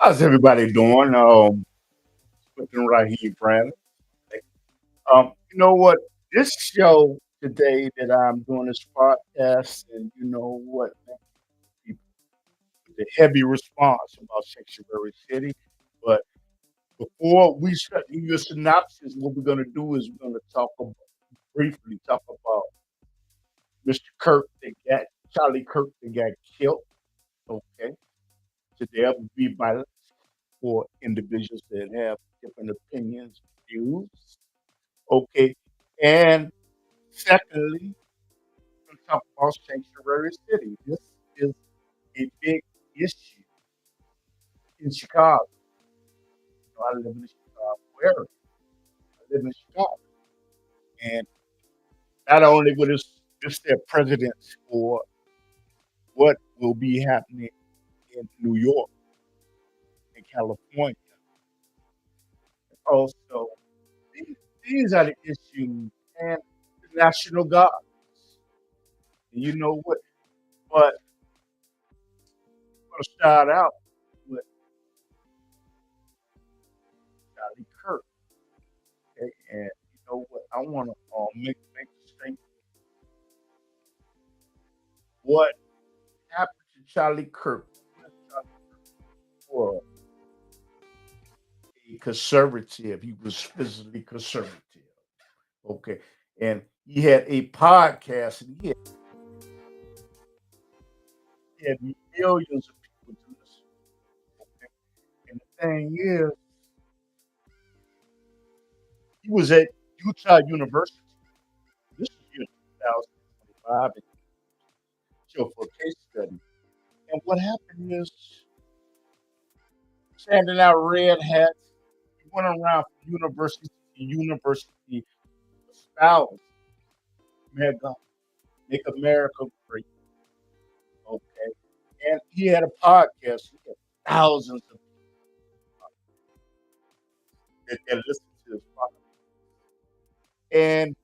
How's everybody doing? Looking right here, Brandon. You know what? This show today that I'm doing this podcast, and you know what? People with the heavy response about Sanctuary City. But before we start give you a synopsis, what we're going to do is we're going to briefly talk about Mr. Kirk that got Charlie Kirk that got killed. Okay, so there will be violence for individuals that have different opinions, views. Okay. And secondly, we're going to talk about Sanctuary City. This is a big issue in Chicago. I live in the Chicago area. I live in Chicago. And not only will this their precedence for what will be happening in New York and California. Also, these are the issues and the national guard. And you know what? But I'm going to start out with Charlie Kirk. Okay? And you know what? I want to make a statement. What happened to Charlie Kirk? Charlie was a conservative. He was physically conservative. Okay. And he had a podcast and he had millions of people do this. Okay. And the thing is, he was at Utah University. This was in 2025 for a case study. And what happened is, standing out red hats, he went around from university to university, espoused MAGA, Make America Great. Okay. And he had a podcast. He had thousands of people that listened to his podcast. And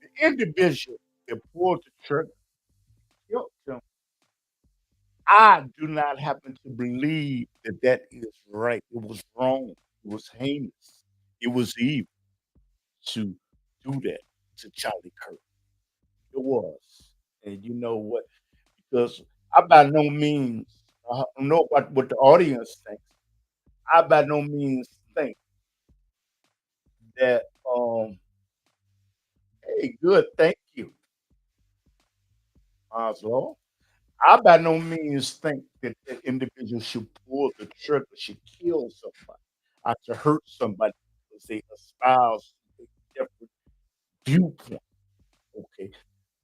the individual that pulled the trigger killed him. I do not happen to believe that that is right. It was wrong. It was heinous. It was evil to do that to Charlie Kirk. It was. And you know what? Because I by no means, I don't know what the audience thinks. I by no means think that, hey, good, thank you, Oslo. I by no means think that the individual should pull the trigger, should kill somebody, or to hurt somebody because they espouse a different viewpoint. Okay.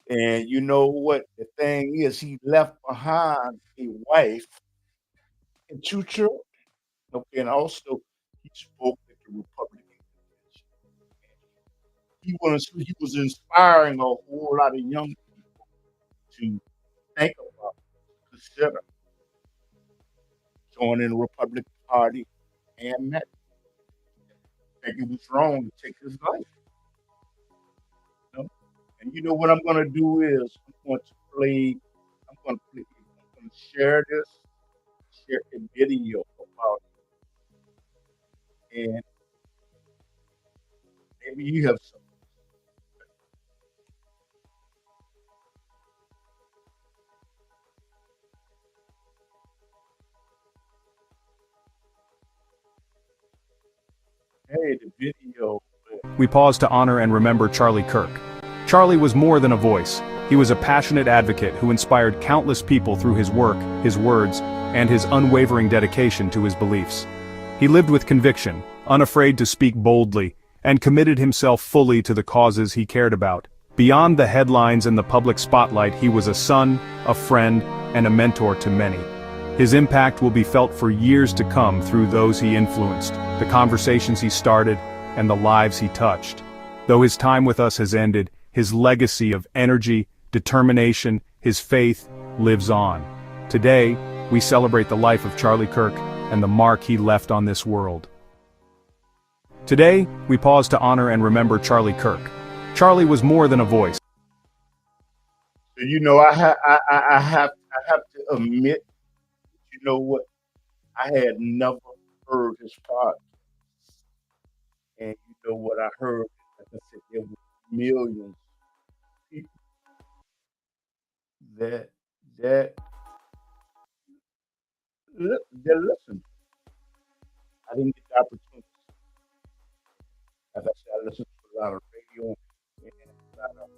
And you know what? The thing is, he left behind a wife and two children. Okay. And also, he spoke at the Republican convention. He was inspiring a whole lot of young people to think about, consider joining the Republican Party and that. I think it was wrong to take his life. You know? And you know what I'm going to do is I'm going to share a video about it, and maybe you have some. Hey, the video. We pause to honor and remember Charlie Kirk. Charlie was more than a voice. He was a passionate advocate who inspired countless people through his work, his words, and his unwavering dedication to his beliefs. He lived with conviction, unafraid to speak boldly, and committed himself fully to the causes he cared about. Beyond the headlines and the public spotlight, he was a son, a friend, and a mentor to many. His impact will be felt for years to come through those he influenced, the conversations he started, and the lives he touched. Though his time with us has ended, his legacy of energy, determination, his faith lives on. Today, we celebrate the life of Charlie Kirk and the mark he left on this world. Today, we pause to honor and remember Charlie Kirk. Charlie was more than a voice. So, you know, I have to admit, you know what? I had never heard his podcast, and you know what I heard? Like I said, there were millions of people that that that listened. I didn't get the opportunity. As I said, I listened to a lot of radio and a lot of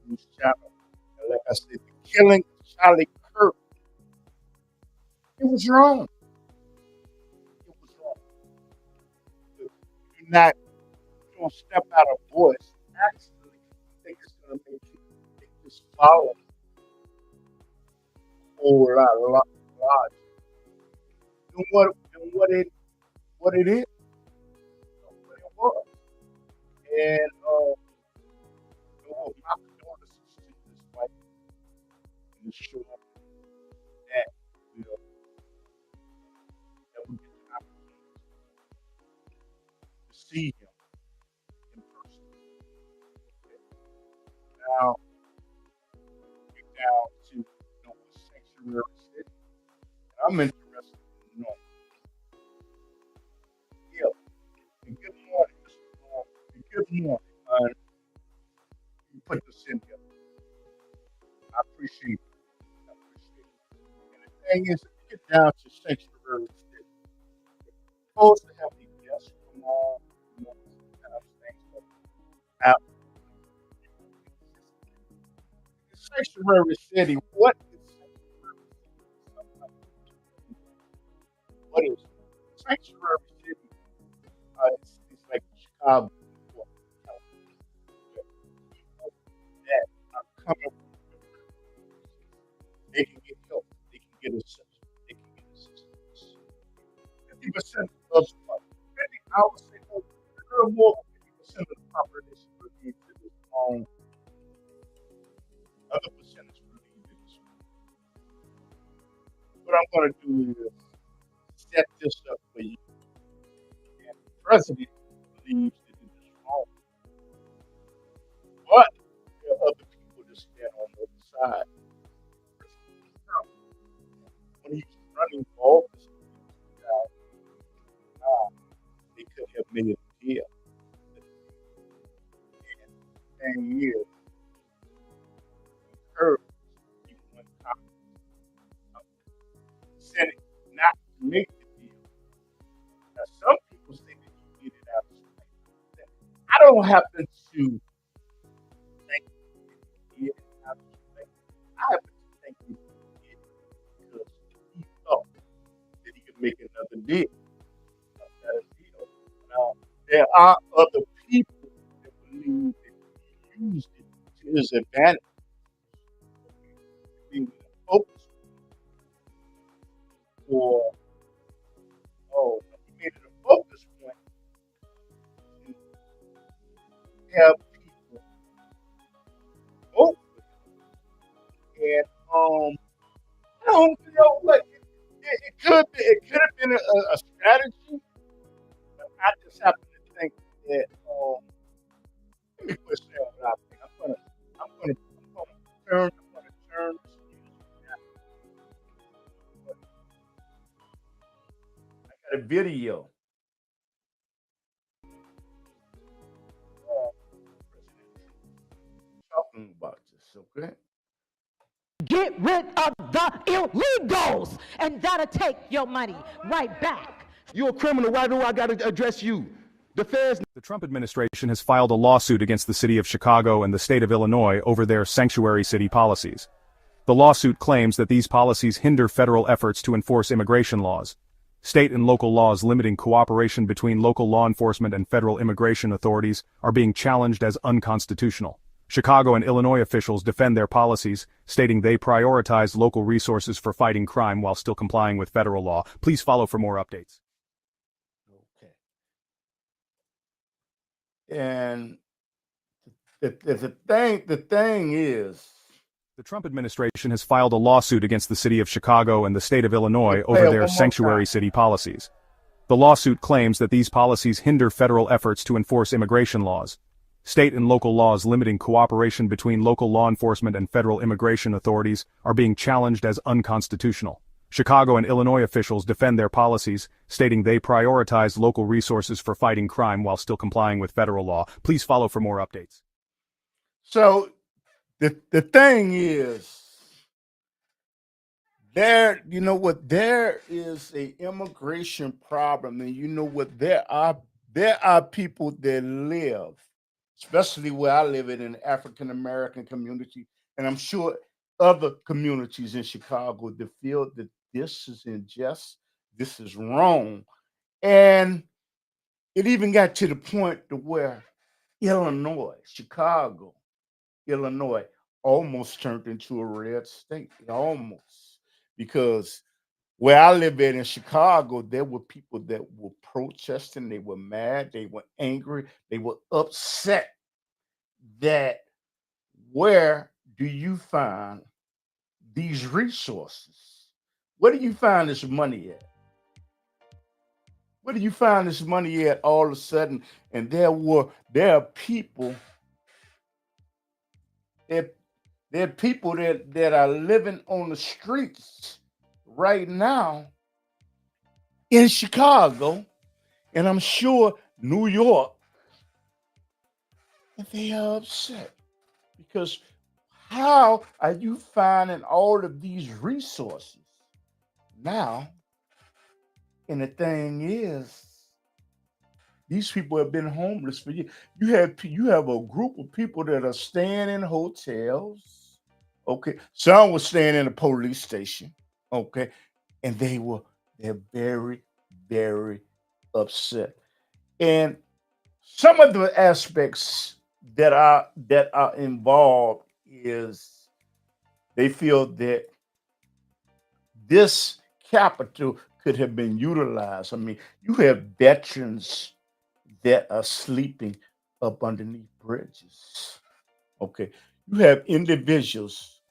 news channel. And like I said, the killing of Charlie Kirk, it was wrong. It was wrong. You're not you don't step out of voice. Actually, I think it's going to make you think this follow a whole lot. And what it is, what it was. And my condolences to this wife and the show that you know never get an opportunity to see him in person. Now get down to what sanctuary city. I'm interested in knowing. Yeah, and good morning, Mr. Moore. And good morning. You put this in here. I appreciate it. I appreciate it. And the thing is, if you get down to sanctuary city, you're supposed to have the guests come on, sometimes things like that. Sanctuary city, what is sanctuary city? What is sanctuary city? It's like Chicago. That are coming, they can get help, they can get assistance, they can get assistance. 50% of I would say a little more than 50% of the population will need to this home. Other percentage will need to this home. What I'm going to do is set this up for you. And the president believes that it is wrong. But there are other people that stand on the other side. When he's running for office, they could have made a deal. And the thing is, heard people in Congress, Senate not to make the deal. Now, some people say that he did it out of spite. I don't happen to think he did it out of spite. I happen to think he did it because he thought that he could make another deal. Now, there are other people that believe that he used it to his advantage. Being focused for, he made it a focus point to have people vote for him. And I don't know what it could have been a strategy, but I just happen to think that let me put it out there. I'm gonna turn I got a video talking about this, okay? Get rid of the illegals, and that'll take your money right back. You're a criminal. Why do I got to address you? The feds. The Trump administration has filed a lawsuit against the city of Chicago and the state of Illinois over their sanctuary city policies. The lawsuit claims that these policies hinder federal efforts to enforce immigration laws. State and local laws limiting cooperation between local law enforcement and federal immigration authorities are being challenged as unconstitutional. Chicago and Illinois officials defend their policies, stating they prioritize local resources for fighting crime while still complying with federal law. Please follow for more updates. Okay. And the thing is, the Trump administration has filed a lawsuit against the city of Chicago and the state of Illinois over their sanctuary city policies. The lawsuit claims that these policies hinder federal efforts to enforce immigration laws. State and local laws limiting cooperation between local law enforcement and federal immigration authorities are being challenged as unconstitutional. Chicago and Illinois officials defend their policies, stating they prioritize local resources for fighting crime while still complying with federal law. Please follow for more updates. So the thing is, there is a immigration problem, and you know what, there are people that live, especially where I live in an African American community, and I'm sure other communities in Chicago that feel that this is unjust, this is wrong. And it even got to the point to where Illinois, Chicago, Illinois almost turned into a red state. Almost. Because where I live in Chicago, there were people that were protesting, they were mad, they were angry, they were upset that where do you find these resources? Where do you find this money at? Where do you find this money at all of a sudden? And there are people that there are people that are living on the streets right now in Chicago, and I'm sure New York, and they are upset because how are you finding all of these resources now? And the thing is, these people have been homeless for years. You have a group of people that are staying in hotels. Okay, some were staying in a police station. Okay, and they're very, very upset. And some of the aspects that are involved is they feel that this capital could have been utilized. I mean, you have veterans that are sleeping up underneath bridges. Okay. You have individuals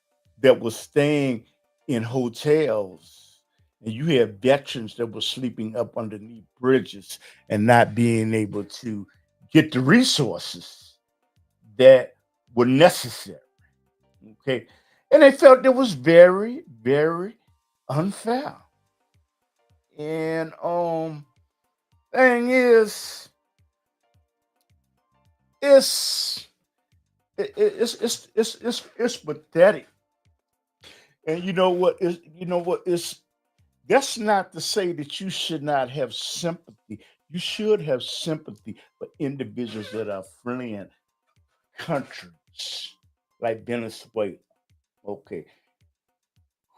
that were staying in hotels, and you have veterans that were sleeping up underneath bridges and not being able to get the resources that were necessary. Okay. And they felt it was very, very unfair. And thing is, it's it's pathetic. And it's that's not to say that you should not have sympathy. You should have sympathy for individuals that are fleeing countries like Venezuela, okay,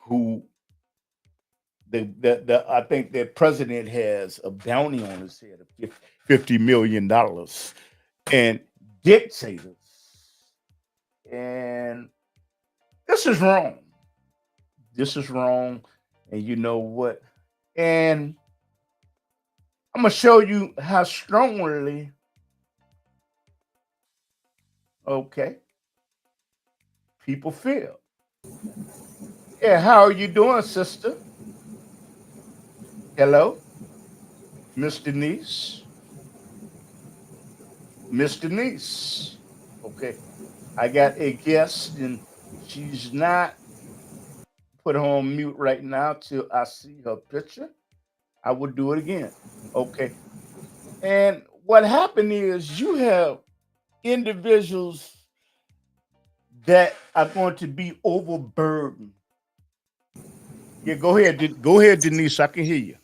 who I think their president has a bounty on his head of $50 million, and dictators. And this is wrong. This is wrong. And you know what? And I'm gonna show you how strongly, okay, people feel. Yeah, how are you doing, sister? Hello, Miss Denise. Miss Denise. Okay. I got a guest, and she's not put her on mute right now till I see her picture. I will do it again. Okay. And what happened is you have individuals that are going to be overburdened. Yeah, go ahead. Go ahead, Denise. I can hear you.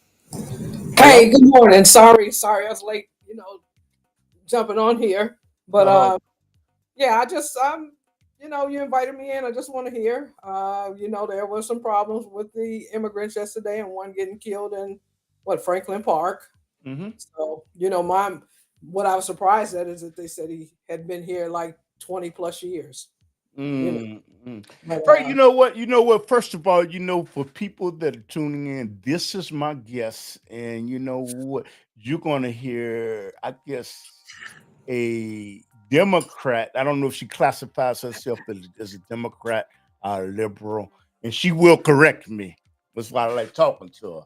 Hey, Hello? good morning. Sorry, I was late, jumping on here. But Uh, yeah, I just you invited me in. I just want to hear. There were some problems with the immigrants yesterday and one getting killed in Franklin Park. mm-hmm. So, what I was surprised at is that they said he had been here like 20 plus years. You know, Mm-hmm. but Right, you know what? You know what? First of all, for people that are tuning in, this is my guest, and you know what? You're gonna hear, I guess, a Democrat. I don't know if she classifies herself as a Democrat or liberal, and she will correct me. That's why I like talking to her.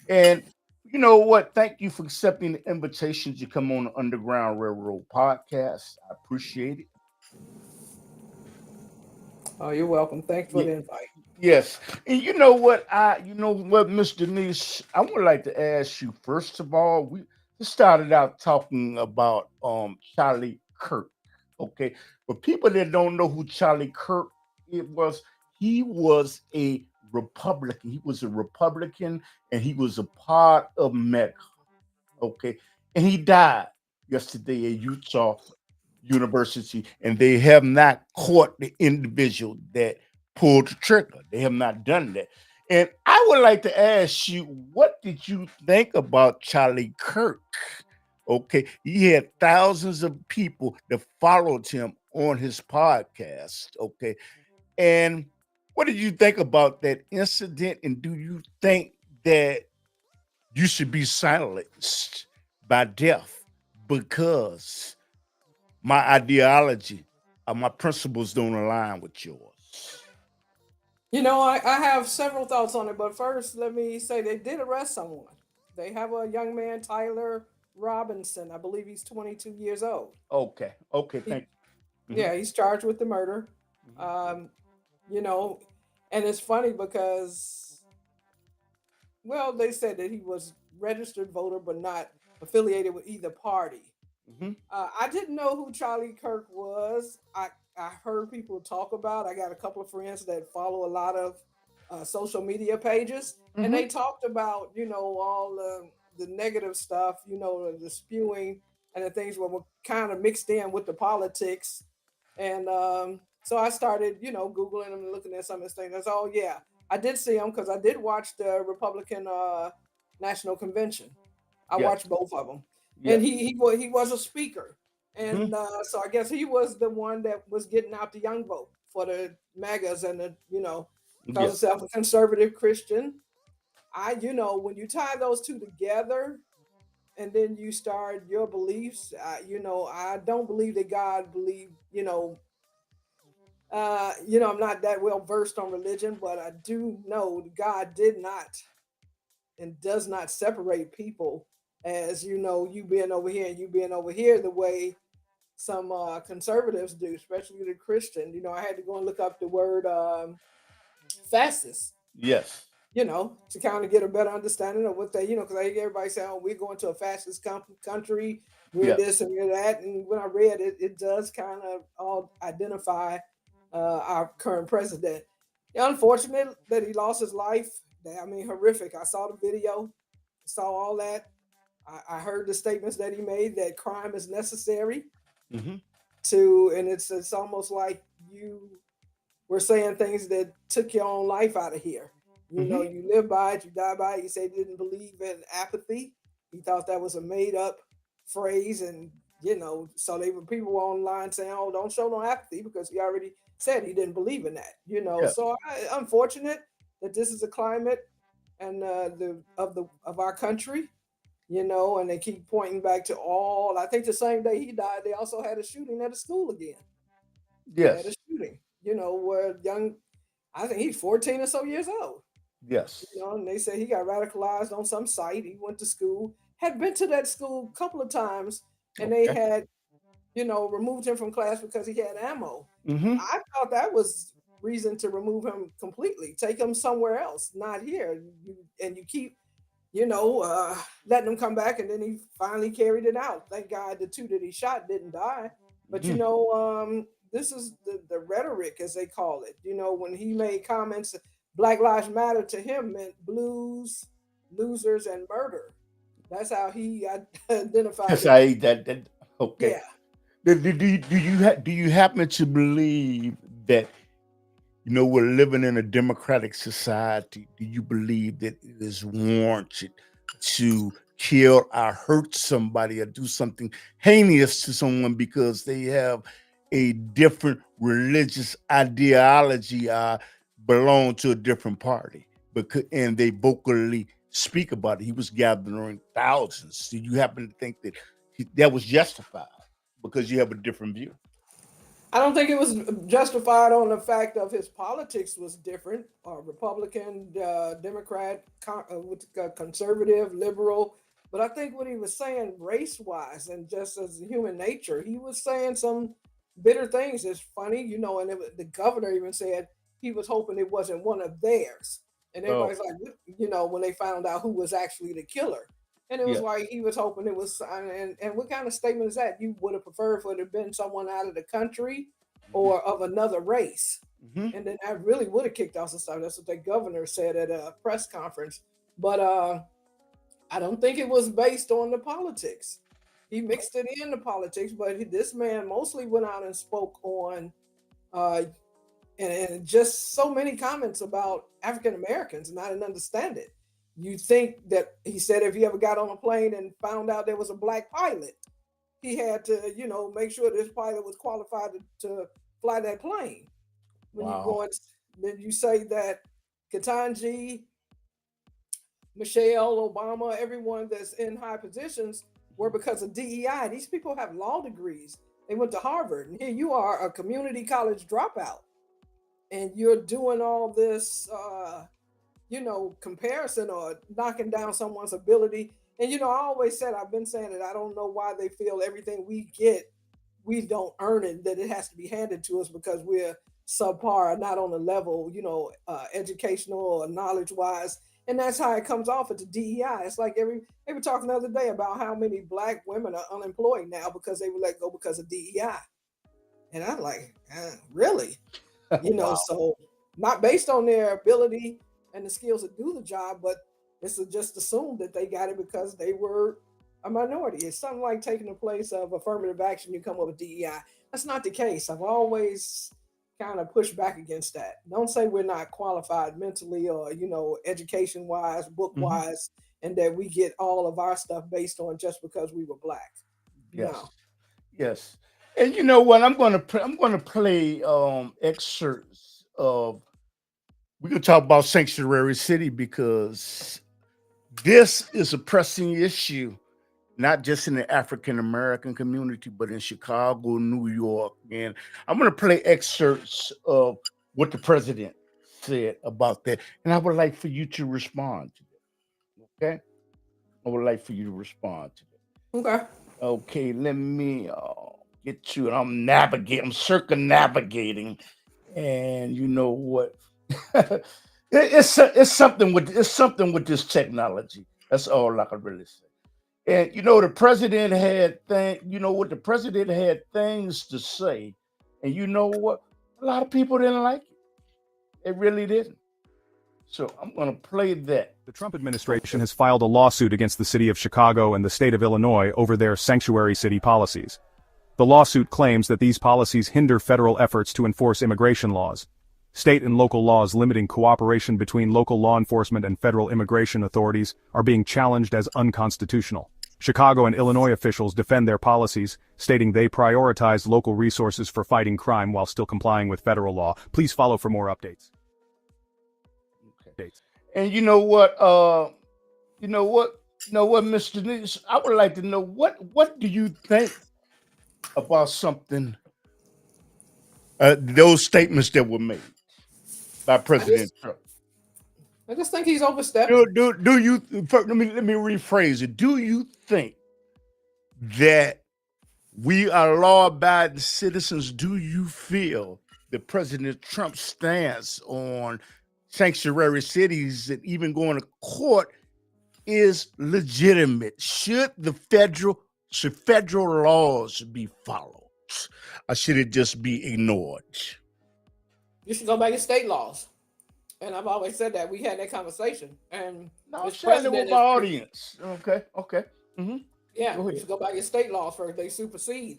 And you know what? Thank you for accepting the invitation to come on the Underground Railroad podcast. I appreciate it. oh, you're welcome. Thanks for Yeah, the invite. Yes. And you know what, Mr. Niche, I would like to ask you, first of all, we just started out talking about Charlie Kirk. Okay. But people that don't know who Charlie Kirk it was, he was a Republican. He was a Republican and he was a part of MAGA. Okay. And he died yesterday at Utah University, and they have not caught the individual that pulled the trigger. They have not done that. And I would like to ask you, what did you think about Charlie Kirk? Okay, he had thousands of people that followed him on his podcast. Okay, and what did you think about that incident? And do you think that you should be silenced by death because my ideology my principles don't align with yours? I have several thoughts on it, but first, let me say they did arrest someone. They have a young man, Tyler Robinson. I believe he's 22 years old. Okay, okay, He, thank you. yeah, he's charged with the murder. Mhm. Um, you know, and it's funny because, well, they said that he was registered voter, but not affiliated with either party. Mhm. I didn't know who Charlie Kirk was. I heard people talk about. I got a couple of friends that follow a lot of social media pages, and Mhm. they talked about all the negative stuff, the spewing and the things were kind of mixed in with the politics, and so I started googling them and looking at some of these things. That's all. Yeah, I did see him because I did watch the Republican National Convention. I Yes. watched both of them, and Yes. he was a speaker, Mhm. and so I guess he was the one that was getting out the young vote for the MAGAs and the calls Yes. himself a conservative Christian. When you tie those two together, and then you start your beliefs, I don't believe that God believed. I'm not that well versed on religion, but I do know God did not and does not separate people as you being over here and you being over here the way some conservatives do, especially the Christian. I had to go and look up the word fascist, Yes. to kind of get a better understanding of what they, because I hear everybody say, oh, we're going to a fascist country, we're Yes. this and we're that. And when I read it, it does kind of all identify our current president. Unfortunate that he lost his life. I mean, horrific. I saw the video, saw all that. I heard the statements that he made that crime is necessary Mhm. and it's almost like you were saying things that took your own life out of here. Mhm. You live by it, you die by it. He said he didn't believe in apathy. He thought that was a made up phrase. And, so they were people online saying, oh, don't show no apathy because he already said he didn't believe in that. Yes. So unfortunate that this is a climate and of our country, and they keep pointing back to all. I think the same day he died, they also had a shooting at a school again. They had a Yes. shooting, where young, I think he's 14 or so years old, Yes. and they say he got radicalized on some site. He went to school, had been to that school a couple of times, and they Okay. had, removed him from class because he had ammo. Mhm. I thought that was reason to remove him completely, take him somewhere else, not here. And you keep, letting him come back, and then he finally carried it out. Thank God the two that he shot didn't die. But Mhm. this is the rhetoric, as they call it. When he made comments, Black Lives Matter to him meant blues, losers, and murder. That's how he identified Yes, it. that okay. Yeah. Do you happen to believe that we're living in a democratic society? Do you believe that it is warranted to kill or hurt somebody or do something heinous to someone because they have a different religious ideology, belong to a different party, and they vocally speak about it? He was gathering thousands. Do you happen to think that that was justified because you have a different view? I don't think it was justified on the fact of his politics was different, Republican, Democrat, conservative, liberal. But I think what he was saying, race wise, and just as human nature, he was saying some bitter things. It's funny, and the governor even said he was hoping it wasn't one of theirs. And Oh, everybody's like, when they found out who was actually the killer. And it was yeah. like he was hoping it was, and what kind of statement is that? You would have preferred for it to have been someone out of the country or of another race. Hmm. And then that really would have kicked off some stuff. That's what the governor said at a press conference. But I don't think it was based on the politics. He mixed it in the politics, but this man mostly went out and spoke on uh, and just so many comments about African Americans, and I didn't understand it. You think that he said if he ever got on a plane and found out there was a black pilot, he had to, make sure this pilot was qualified to fly that plane. When you Wow. go and then you say that Ketanji, Michelle Obama, everyone that's in high positions were because of DEI. These people have law degrees. They went to Harvard, and here you are, a community college dropout, and you're doing all this, comparison or knocking down someone's ability. And I always said, I've been saying it. I don't know why they feel everything we get, we don't earn it. That it has to be handed to us because we're subpar, not on the level, educational or knowledge wise. And that's how it comes off at the DEI. It's like they were talking the other day about how many black women are unemployed now because they were let go because of DEI. And I'm like, really? Wow. So not based on their ability and the skills to do the job, but it's just assumed that they got it because they were a minority. It's something like taking the place of affirmative action. You come up with DEI. That's not the case. I've always kind of pushed back against that. Don't say we're not qualified mentally or, education wise, book Hmm. wise, and that we get all of our stuff based on just because we were black. Yes. No. Yes. And you know what? I'm gonna play excerpts of. We're gonna talk about sanctuary city because this is a pressing issue, not just in the African American community, but in Chicago, New York. And I'm going to play excerpts of what the president said about that. And I would like for you to respond to that. Okay. I would like for you to respond to Okay. that. Okay. Let me get to it. I'm circumnavigating. And you know what? It's something with this technology. That's all I can really say. And the president had the president had things to say, and you know what? A lot of people didn't like it. They really didn't. So I'm gonna play that. The Trump administration has filed a lawsuit against the city of Chicago and the state of Illinois over their sanctuary city policies. The lawsuit claims that these policies hinder federal efforts to enforce immigration laws. State and local laws limiting cooperation between local law enforcement and federal immigration authorities are being challenged as unconstitutional. Chicago and Illinois officials defend their policies, stating they prioritize local resources for fighting crime while still complying with federal law. Please follow for more updates. Okay. And you know what? Mr. News, I would like to know what do you think about something those statements that were made by I just President Trump. I just think he's overstepping. Do you let me rephrase it. Do you think that we are law-abiding citizens? Do you feel that President Trump's stance on sanctuary cities and even going to court is legitimate? Should federal laws be followed, or should it just be ignored? You should go back to state laws. And I've always said that. We had that conversation. And No, I'm this sharing it with president my is, audience. Okay. Mm-hmm. yeah, Go you ahead. should go back to state laws first. They supersede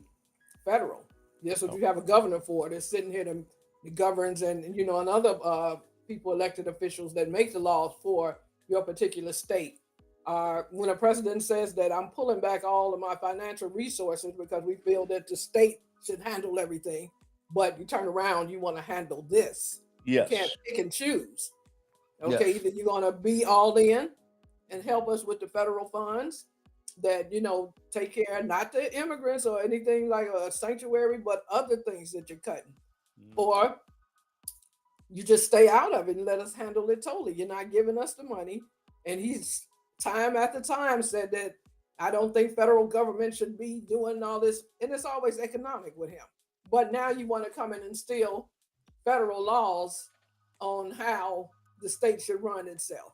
federal. That's what you have a governor for. That's sitting here that governs and other people, elected officials that make the laws for your particular state. When a president says that I'm pulling back all of my financial resources because we feel that the state should handle everything, but you turn around, you want to handle this. You can't Yes. pick and choose. Yes. Okay, either you're gonna be all in and help us with the federal funds that take care not the immigrants or anything like a sanctuary, but other things that you're cutting, or you just stay out of it and let us handle it totally. You're not giving us the money. And he's time after time said that I don't think federal government should be doing all this, and it's always economic with him. But now you want to come in and steal federal laws on how the state should run itself.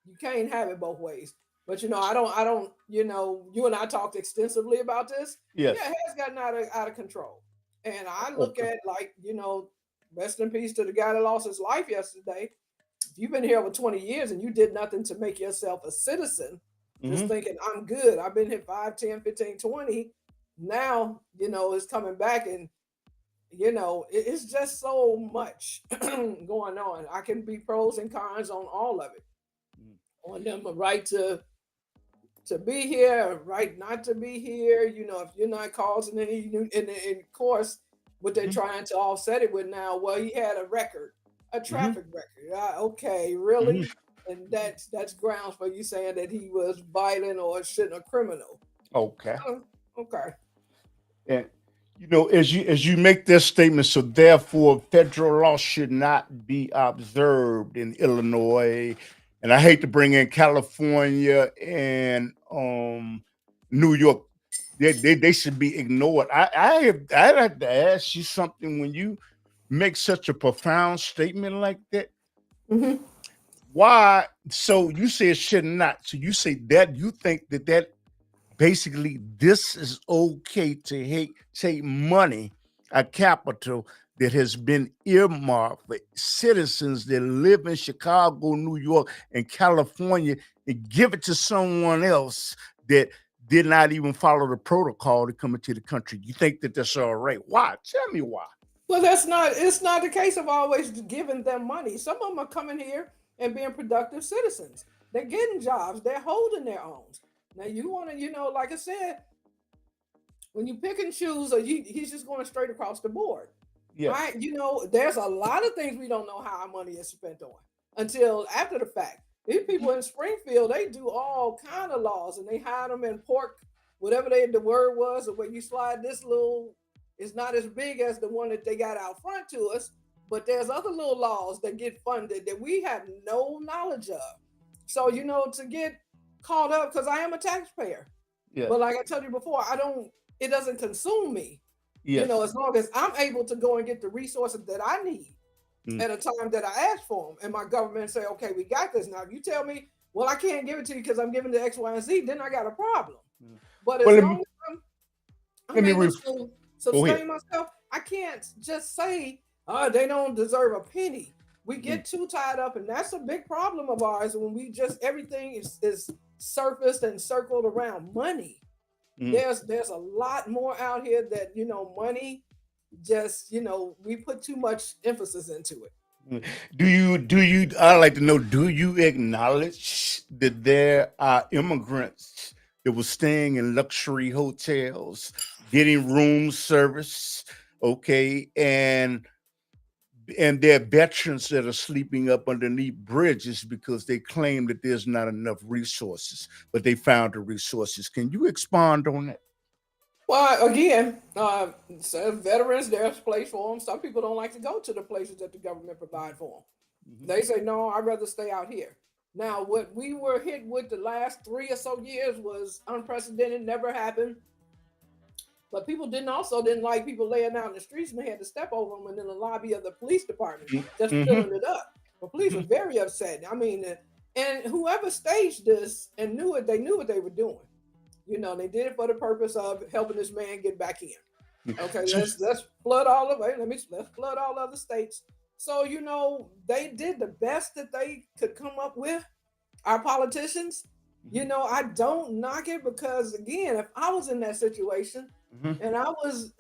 You can't have it both ways. But I don't, you and I talked extensively about this. Yeah, Yes. it has gotten out of control. And I look Okay. at, like, rest in peace to the guy that lost his life yesterday. If you've been here over 20 years and you did nothing to make yourself a citizen, just Hmm. thinking I'm good. I've been here 5, 10, 15, 20. Now, it's coming back, and it's just so much going on. I can be pros and cons on all of it. On them a right to be here, a right not to be here. If you're not causing any, and of course, what they're Hmm. trying to offset it with now. Well, he had a record, a Hmm. traffic record. Okay, Hmm. really? And that's grounds for you saying that he was violent or shouldn't a criminal. Okay. Oh, okay. And as you make this statement, so therefore federal law should not be observed in Illinois, and I hate to bring in California and New York. They should be ignored. I'd have to ask you something. When you make such a profound statement like that, Hmm. why? So you say it should not. So you say that you think that basically this is okay to take money, a capital that has been earmarked for citizens that live in Chicago, New York, and California, and give it to someone else that did not even follow the protocol to come into the country. You think that that's all right? Why? Tell me why. Well, it's not the case of always giving them money. Some of them are coming here and being productive citizens. They're getting jobs. They're holding their own. Now you want to, like I said, when you pick and choose, or he's just going straight across the board. Yes. There's a lot of things we don't know how our money is spent on until after the fact. These people in Springfield, they do all kind of laws, and they hide them in pork, whatever the word was, or where you slide this little. It's not as big as the one that they got out front to us, but there's other little laws that get funded that we have no knowledge of. So to get caught up, because I am a taxpayer, Yes. but like I told you before, it doesn't consume me. Yes. As long as I'm able to go and get the resources that I need Mm. at a time that I ask for them, and my government say, okay, we got this. Now, if you tell me, well, I can't give it to you because I'm giving to X, Y, and Z, then I got a problem. But Well, as long as let I'm me able re- to go ahead. sustain myself, I can't just say, oh, they don't deserve a penny. We Mm. get too tied up, and that's a big problem of ours when we just everything is surfaced and circled around money. Mm. There's a lot more out here that money just we put too much emphasis into it. Do you I'd like to know, do you acknowledge that there are immigrants that were staying in luxury hotels, getting room service, okay, and there are veterans that are sleeping up underneath bridges because they claim that there's not enough resources, but they found the resources. Can you expand on that? Well, again, so veterans, there's a place for them. Some people don't like to go to the places that the government provide for them. They say, no, I'd rather stay out here. Now, what we were hit with the last 3 or so years was unprecedented, never happened. But people didn't like people laying out in the streets, and they had to step over them and in the lobby of the police department, just Mm-hmm. filling it up. The police were very upset. I mean, and whoever staged this and knew it, they knew what they were doing. They did it for the purpose of helping this man get back in. Okay, let's flood all of it. Let's flood all other states. So they did the best that they could come up with. Our politicians, I don't knock it, because again, if I was in that situation Mhm. and I was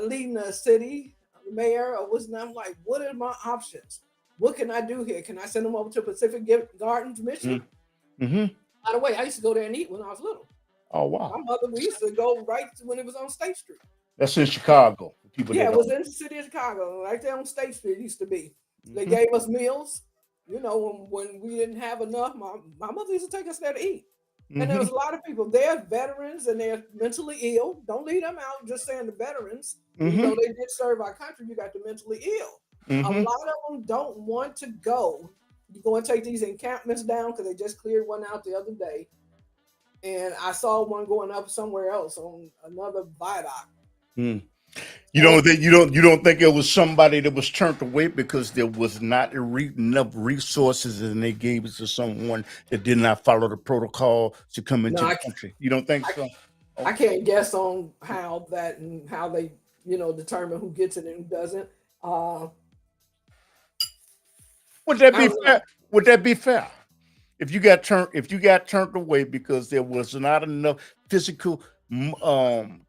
leading a city, mayor, or was I'm like, what are my options? What can I do here? Can I send them over to Pacific Gardens, Michigan? Mm-hmm. By the way, I used to go there and eat when I was little. Oh My wow, mother, we used to go right when it was on State Street. that's in Chicago. For people Yeah, that it was don't. in the city of Chicago, right there on State Street. It used to be. They Mhm. gave us meals. When we didn't have enough, my mother used to take us there to eat. And there was Mhm. a lot of people there, veterans, and they're mentally ill. Don't leave them out. Just saying the veterans, even though Mhm. they did serve our country, you got the mentally ill. A Mhm. lot of them don't want to go. You go and take these encampments down, because they just cleared one out the other day. And I saw one going up somewhere else on another viaduct. Mm. You don't think it was somebody that was turned away because there was not enough resources and they gave it to someone that did not follow the protocol to come No, into the country? You don't think so? I can't guess on how that and how they, determine who gets it and who doesn't. Would that I be don't know. fair? Would that be fair? If you got turned away because there was not enough physical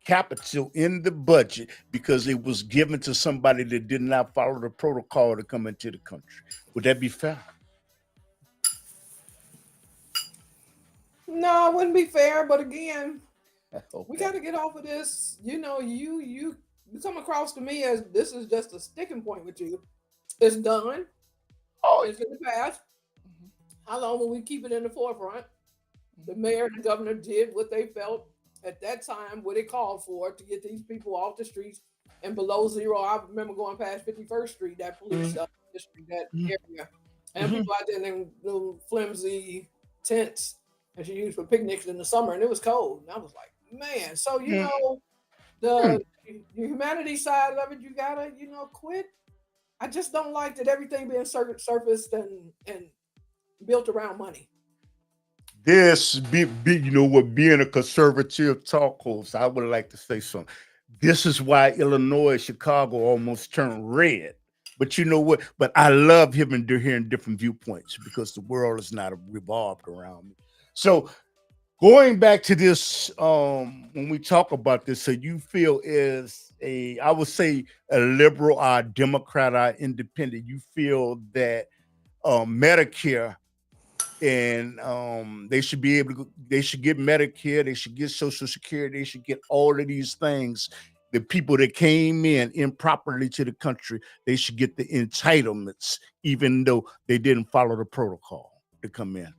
capital in the budget because it was given to somebody that did not follow the protocol to come into the country, would that be fair? No, it wouldn't be fair. But again, we Okay. got to get off of this. You come across to me as this is just a sticking point with you. It's done. Oh, It's in the past. How long will we keep it in the forefront? The mayor and the governor did what they felt at that time, what it called for to get these people off the streets and below zero. I remember going past 51st Street, that police district, that area, and people out there in them little flimsy tents that you use for picnics in the summer, and it was cold. And I was like, man, so the humanity side of it, you gotta quit. I just don't like that everything being surfaced and built around money. Being a conservative talk host, I would like to say something. This is why Illinois, Chicago almost turned red. But you know what? But I love hearing different viewpoints because the world is not revolved around me. So going back to this, when we talk about this, so you feel is I would say a liberal or a Democrat or independent, you feel that Medicare and they should be able to they should get Medicare, they should get Social Security, they should get all of these things. The people that came in improperly to the country, they should get the entitlements, even though they didn't follow the protocol to come in.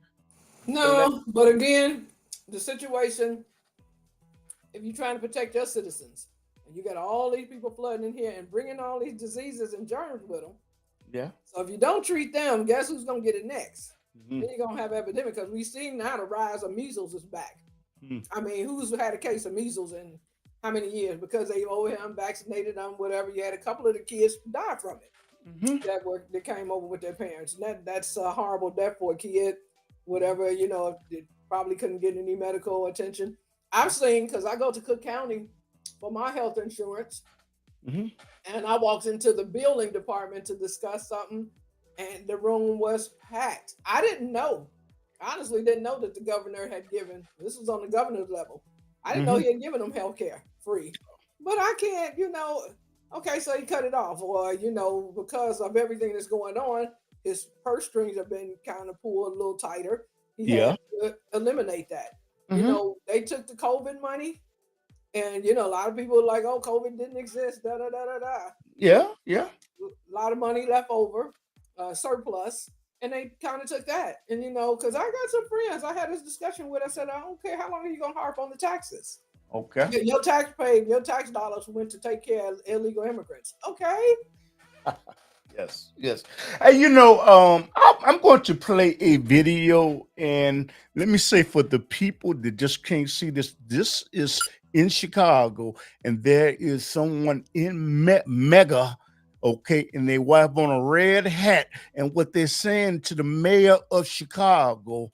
No, but again, the situation, if you're trying to protect your citizens and you got all these people flooding in here and bringing all these diseases and germs with them. Yeah. So if you don't treat them, guess who's going to get it next? Then you're going to have epidemic because we've seen now the rise of measles is back. I mean, who's had a case of measles in how many years? Because they unvaccinated them, whatever. You had a couple of the kids die from it that came over with their parents. And that's a horrible death for a kid. Whatever, they probably couldn't get any medical attention. I've seen, because I go to Cook County for my health insurance, and I walked into the billing department to discuss something, and the room was packed. I didn't know. Honestly, didn't know that the governor had given, this was on the governor's level. I didn't know he had given them health care free. But I can't, okay, so he cut it off. Or, because of everything that's going on, his purse strings have been kind of pulled a little tighter. He had to eliminate that. They took the COVID money, and a lot of people are like, "Oh, COVID didn't exist." Da da da da da. Yeah. A lot of money left over, surplus, and they kind of took that. And because I got some friends, I had this discussion with. I said, "I don't care how long are you gonna harp on the taxes. Okay. Your tax dollars went to take care of illegal immigrants. Okay." Yes. Hey, I'm going to play a video, and let me say for the people that just can't see this is in Chicago, and there is someone in MAGA, okay, and they wife on a red hat, and what they're saying to the mayor of Chicago.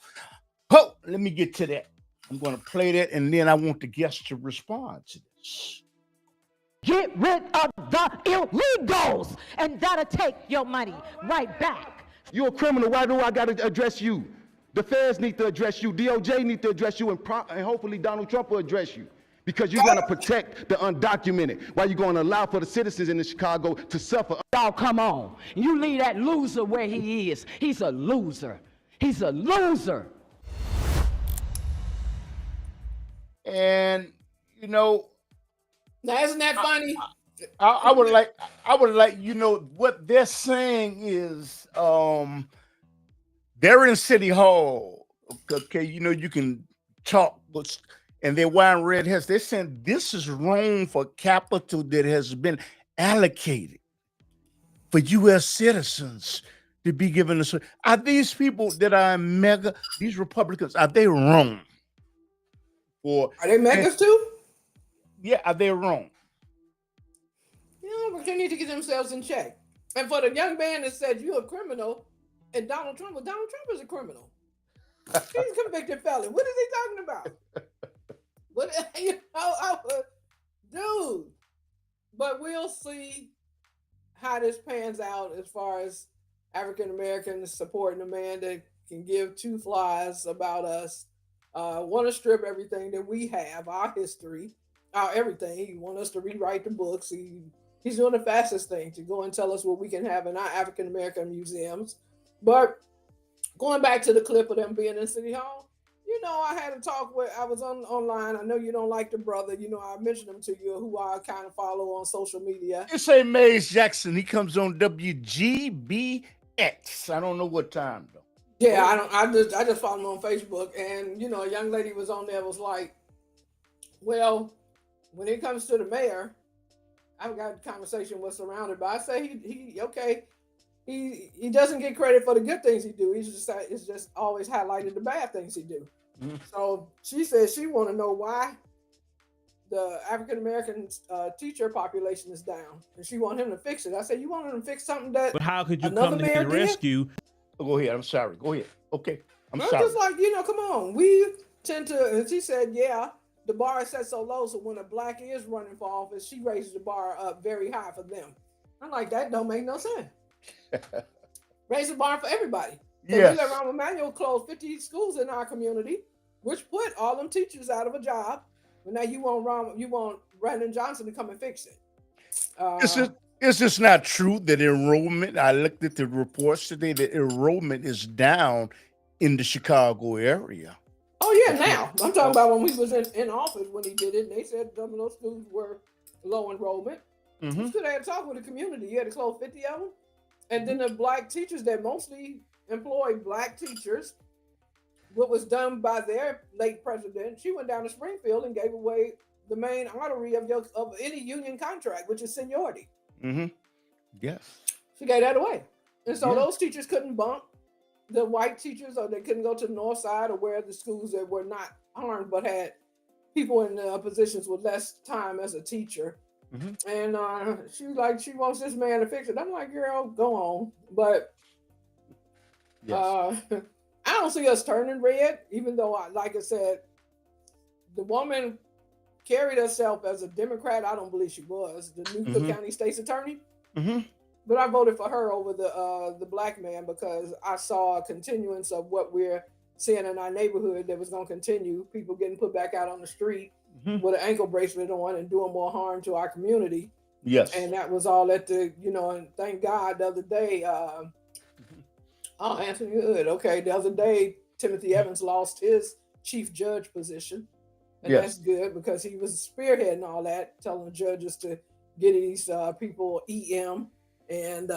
Oh, let me get to that. I'm going to play that, and then I want the guests to respond to this. Get rid of the illegals, and that'll take your money right back. You're a criminal. Why do I got to address you? The feds need to address you. DOJ need to address you, and hopefully Donald Trump will address you. Because you're going to protect the undocumented. Why you going to allow for the citizens in Chicago to suffer? Y'all, come on. You leave that loser where he is. He's a loser. He's a loser. And, now, isn't that funny? I would like, what they're saying is, they're in City Hall. Okay, you can talk, and they're wearing red hats. They're saying this is wrong for capital that has been allocated for U.S. citizens to be given. Are these people that are MAGA, these Republicans, are they wrong? Are they MAGAs too? Yeah, are they wrong? they need to get themselves in check. And for the young man that said you're a criminal, and Donald Trump is a criminal. He's a convicted felon. What is he talking about? What dude? But we'll see how this pans out as far as African Americans supporting a man that can give two flies about us. Want to strip everything that we have, our history, our everything. He want us to rewrite the books. He's doing the fastest thing to go and tell us what we can have in our African American museums. But going back to the clip of them being in City Hall, I had a talk with, I was online. I know you don't like the brother. I mentioned him to you, who I kind of follow on social media. You say Mays Jackson. He comes on WGBX. I don't know what time though. Yeah, I just follow him on Facebook, and a young lady was on there, was like, well, when it comes to the mayor, I've got a conversation with Surrounded by. I say he doesn't get credit for the good things he do. It's just always highlighted the bad things he do. Mm-hmm. So she said she want to know why the African American teacher population is down, and she want him to fix it. I said, you want him to fix something that? But how could you come to his rescue? Go ahead. I'm sorry. Go ahead. Okay. I'm sorry. Just like, come on. We tend to, and she said, yeah, the bar is set so low, so when a black is running for office, she raises the bar up very high for them. I'm like, that don't make no sense. Raise the bar for everybody. So yes. Rahm Emanuel closed 50 schools in our community, which put all them teachers out of a job. But now you want Brandon Johnson to come and fix it. It's just not true that enrollment, I looked at the reports today, that enrollment is down in the Chicago area. Oh, yeah, now. I'm talking about when he was in office when he did it, and they said some of those schools were low enrollment. Mm-hmm. You should have talked with the community. You had to close 50 of them. And then the black teachers that mostly employed black teachers, what was done by their late president, she went down to Springfield and gave away the main artery of any union contract, which is seniority. Mm-hmm. Yes. She gave that away. And so those teachers couldn't bump the white teachers, or they couldn't go to the north side or where the schools that were not armed but had people in positions with less time as a teacher. Mm-hmm. And she wants this man to fix it. I'm like, girl, go on. But I don't see us turning red, even though, like I said, the woman carried herself as a Democrat. I don't believe she was the new Cook County State's attorney. Mm-hmm. But I voted for her over the black man because I saw a continuance of what we're seeing in our neighborhood that was going to continue. People getting put back out on the street with an ankle bracelet on and doing more harm to our community. Yes. And that was all at the, and thank God the other day, Anthony Hood. Okay. The other day, Timothy Evans lost his chief judge position. And that's good because he was spearheading all that, telling judges to get these people EM and,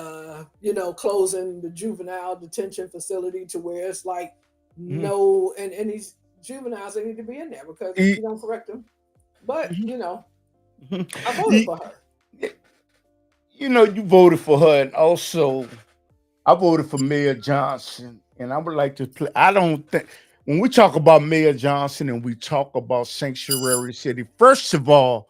closing the juvenile detention facility to where it's like no, and these juveniles, they need to be in there because you don't correct them. But, I voted for her. You voted for her, and also I voted for Mayor Johnson, and I would like to play. I don't think when we talk about Mayor Johnson and we talk about sanctuary city, first of all,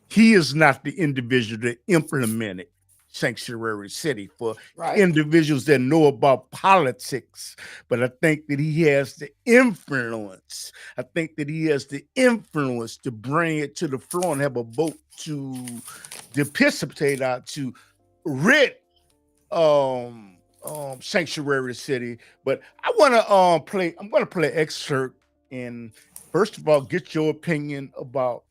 he is not the individual that implemented sanctuary city for individuals that know about politics, but I think that he has the influence. I think that he has the influence to bring it to the floor and have a vote to participate out to rid sanctuary city. But I want to play. I'm going to play an excerpt and first of all get your opinion about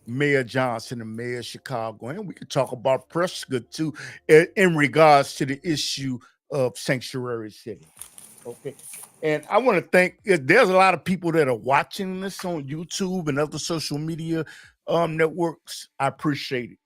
Mayor Johnson and Mayor Chicago, and we can talk about Pritzker too in regards to the issue of sanctuary city. Okay, and I want to thank. There's a lot of people that are watching this on YouTube and other social media networks. I appreciate it.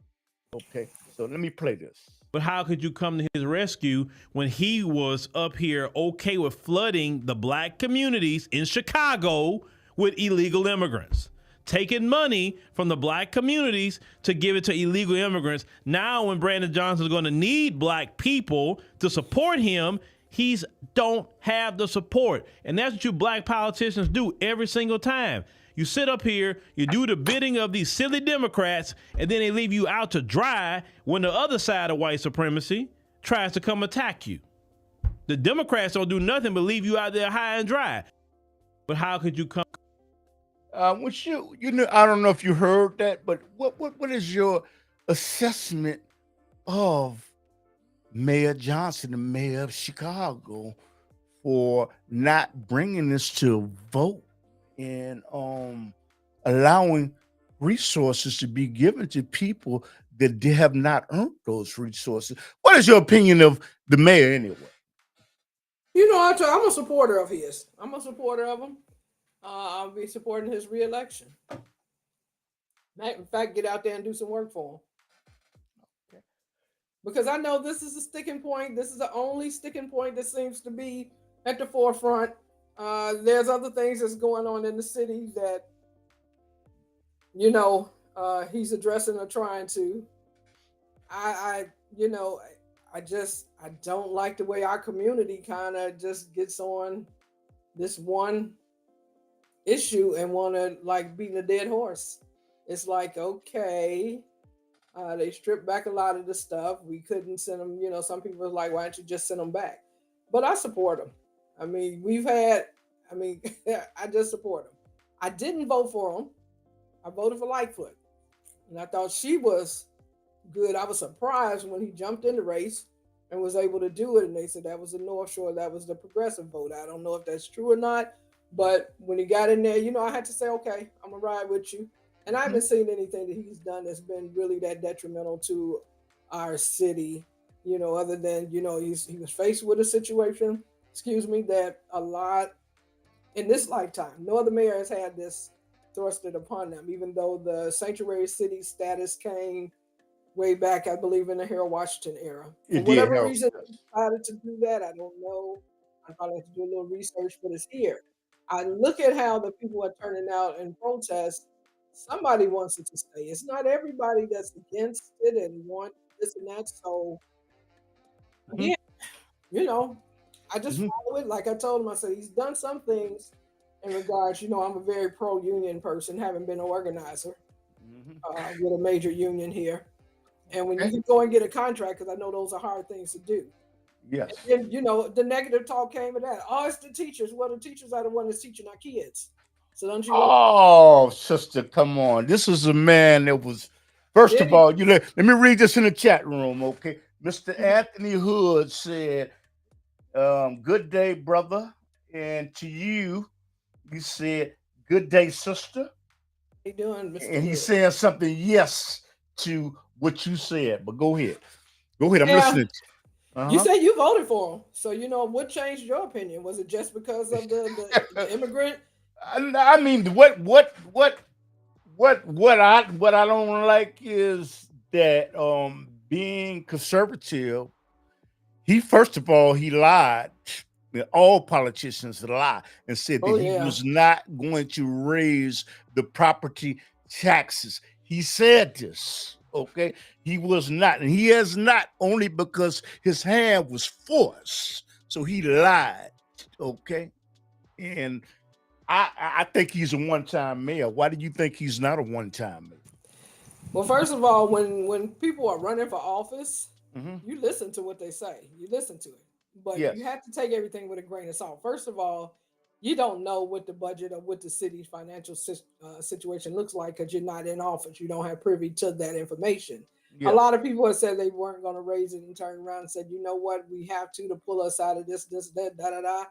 Okay, so let me play this. But how could you come to his rescue when he was up here okay with flooding the black communities in Chicago with illegal immigrants? Taking money from the black communities to give it to illegal immigrants. Now, when Brandon Johnson is going to need black people to support him, he's don't have the support. And that's what you black politicians do every single time. You sit up here, you do the bidding of these silly Democrats, and then they leave you out to dry when the other side of white supremacy tries to come attack you. The Democrats don't do nothing but leave you out there high and dry. But how could you come? Which you know, I don't know if you heard that, but what is your assessment of Mayor Johnson, the mayor of Chicago, for not bringing this to a vote and allowing resources to be given to people that they have not earned those resources? What is your opinion of the mayor anyway? You know, I'm a supporter of his. I'm a supporter of him. I'll be supporting his reelection. In fact, get out there and do some work for him. Okay. Because I know this is a sticking point. This is the only sticking point that seems to be at the forefront. There's other things that's going on in the city that, you know, he's addressing or trying to. I don't like the way our community kind of just gets on this one issue and want to like beating a dead horse. It's like, okay, they stripped back a lot of the stuff. We couldn't send them, you know, some people are like, why don't you just send them back? But I support them. I mean, I just support them. I didn't vote for him. I voted for Lightfoot. And I thought she was good. I was surprised when he jumped in the race and was able to do it. And they said that was the North Shore, that was the progressive vote. I don't know if that's true or not. But when he got in there, you know, I had to say, okay, I'm going to ride with you. And I haven't seen anything that he's done that's been really that detrimental to our city, you know, other than, you know, he was faced with a situation, that a lot in this lifetime, no other mayor has had this thrusted upon them, even though the sanctuary city status came way back, I believe, in the Harold Washington era. For whatever reason, he decided to do that. I don't know. I probably have to do a little research, but it's here. I look at how the people are turning out in protest. Somebody wants it to stay. It's not everybody that's against it and want this and that. So, again, you know, I just follow it. Like I told him, I said, he's done some things in regards, you know, I'm a very pro-union person, having been an organizer with a major union here. And when you can go and get a contract, because I know those are hard things to do. Yes. And then, you know, the negative talk came with that. Oh, it's the teachers. Well, the teachers are the one that's teaching our kids. So don't you? Oh, sister, come on. This is a man that was, first of all, let me read this in the chat room, okay? Mr. Anthony Hood said, good day, brother. And to you, you said, good day, sister. How you doing, Mr. And he's saying something yes to what you said, but go ahead. I'm listening. You said you voted for him. So, you know, what changed your opinion? Was it just because of the immigrant? I mean, what I don't like is that being conservative, first of all, he lied. All politicians lie and said that he was not going to raise the property taxes. He said this, okay? He was not, and he has not, only because his hand was forced. So he lied, okay? And I think he's a one-time mayor. Why do you think he's not a one-time mayor? Well, first of all, when people are running for office, you listen to what they say. You listen to it. But you have to take everything with a grain of salt. First of all, you don't know what the budget or what the city's financial situation looks like because you're not in office. You don't have privy to that information. A lot of people have said they weren't going to raise it and turn around and said, you know what, we have to pull us out of this, that, da.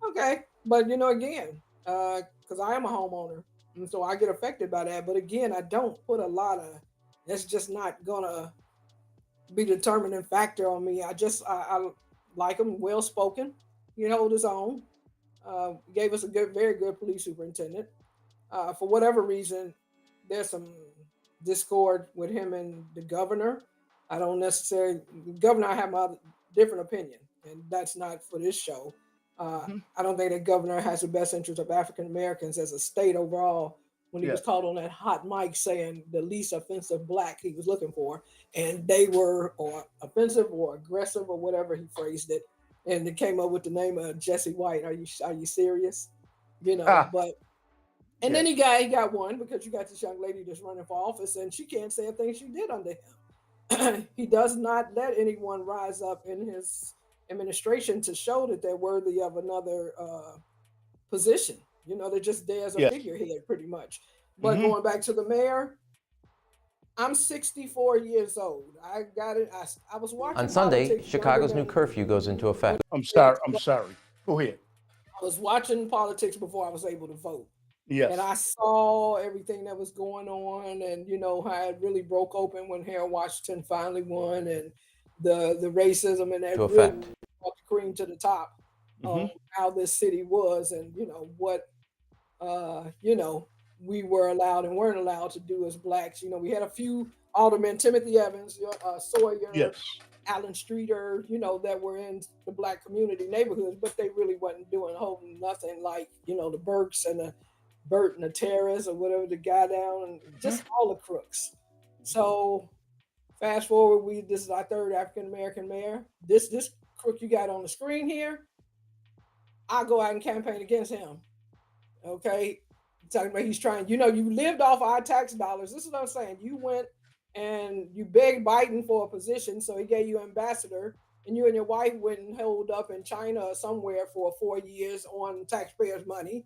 Okay. But, you know, again, because I am a homeowner, and so I get affected by that. But again, I don't put a lot of, that's just not going to be the determining factor on me. I like him, well spoken, he hold his own. Gave us a very good police superintendent. For whatever reason, there's some discord with him and the governor. I don't necessarily, the governor, I have my different opinion, and that's not for this show. I don't think the governor has the best interest of African Americans as a state overall. When he was called on that hot mic saying the least offensive black he was looking for, and they were or offensive or aggressive or whatever he phrased it, and they came up with the name of Jesse White. Are you serious? You know, but And then he got one because you got this young lady that's running for office, and she can't say a thing she did under him. He does not let anyone rise up in his administration to show that they're worthy of another position. You know, they're just there as a Yes. figurehead, pretty much. But Hmm. going back to the mayor, I'm 64 years old. I got it. I was watching On Sunday, politics Chicago's new than curfew goes into effect. I'm sorry. I'm sorry. Go ahead. I was watching politics before I was able to vote. And Yes. I saw everything that was going on, and you know how it really broke open when Harold Washington finally won, and the racism and that To really effect. brought the cream to the top Hmm. of how this city was, and you know what you know we were allowed and weren't allowed to do as blacks. You know, we had a few aldermen, Timothy Evans, Sawyer, Yes. Allen Streeter, you know, that were in the black community neighborhoods, but they really wasn't doing whole nothing like, you know, the Burks and the Burt and the Terrace or whatever the guy down, and just all the crooks. So fast forward, this is our third African American mayor. This crook you got on the screen here, I'll go out and campaign against him. Okay. Talking about he's trying, you know, you lived off our tax dollars. This is what I'm saying. You went and you begged Biden for a position, so he gave you ambassador, and you and your wife went and held up in China or somewhere for 4 years on taxpayers' money.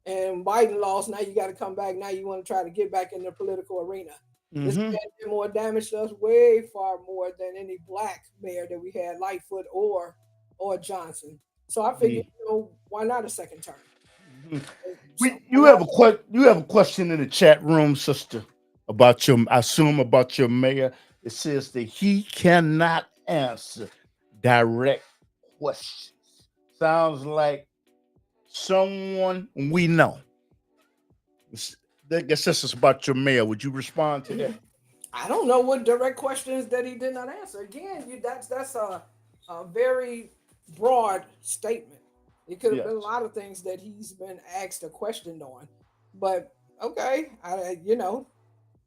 And Biden lost. Now you got to come back. Now you want to try to get back in the political arena. This man Hmm. did more damage to us, way far more than any black mayor that we had, Lightfoot or Johnson. So I figured, you know, why not a second term? So You have a question in the chat room, sister, about your. I assume about your mayor. It says that he cannot answer direct questions. Sounds like someone we know. I guess this is about your mayor. Would you respond to that? I don't know what direct questions that he did not answer. Again, that's a very broad statement. It could have Yes. been a lot of things that he's been asked or questioned on. But okay, you know,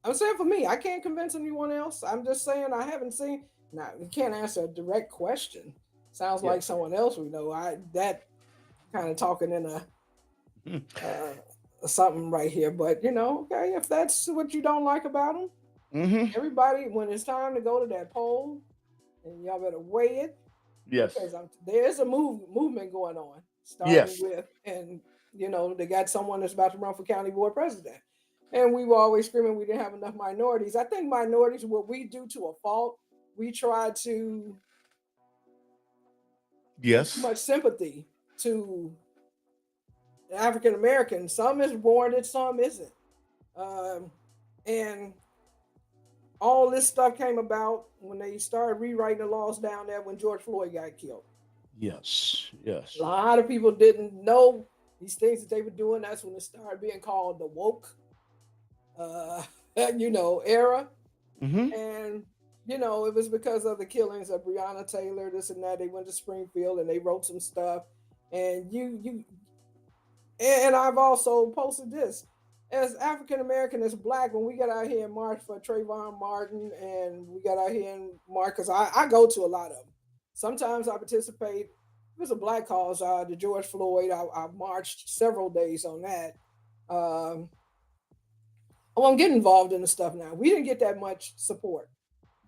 I'm saying for me, I can't convince anyone else. I'm just saying I haven't seen. Now you can't answer a direct question. Sounds like Yes. someone else we know. That kind of talking in a Mhm. something right here. But you know, okay, if that's what you don't like about him, Mhm. everybody, when it's time to go to that poll, and y'all better weigh it Yes. because there's a movement going on, starting Yes. with, and you know, they got someone that's about to run for county board president. And we were always screaming we didn't have enough minorities. I think minorities, what we do to a fault, we try to give too Yes. much sympathy to African Americans. Some is warranted, some isn't. Um, and all this stuff came about when they started rewriting the laws down there when George Floyd got killed. Yes. Yes. A lot of people didn't know these things that they were doing. That's when it started being called the woke, uh, you know, era. Hmm. And you know, it was because of the killings of Breonna Taylor, this and that. They went to Springfield and they wrote some stuff. And and I've also posted this. As African American, as black, when we got out here and marched for Trayvon Martin, and we got out here and marched, because I go to a lot of them. Sometimes I participate. It was a black cause, the George Floyd. I marched several days on that. Um, I won't get involved in the stuff now. We didn't get that much support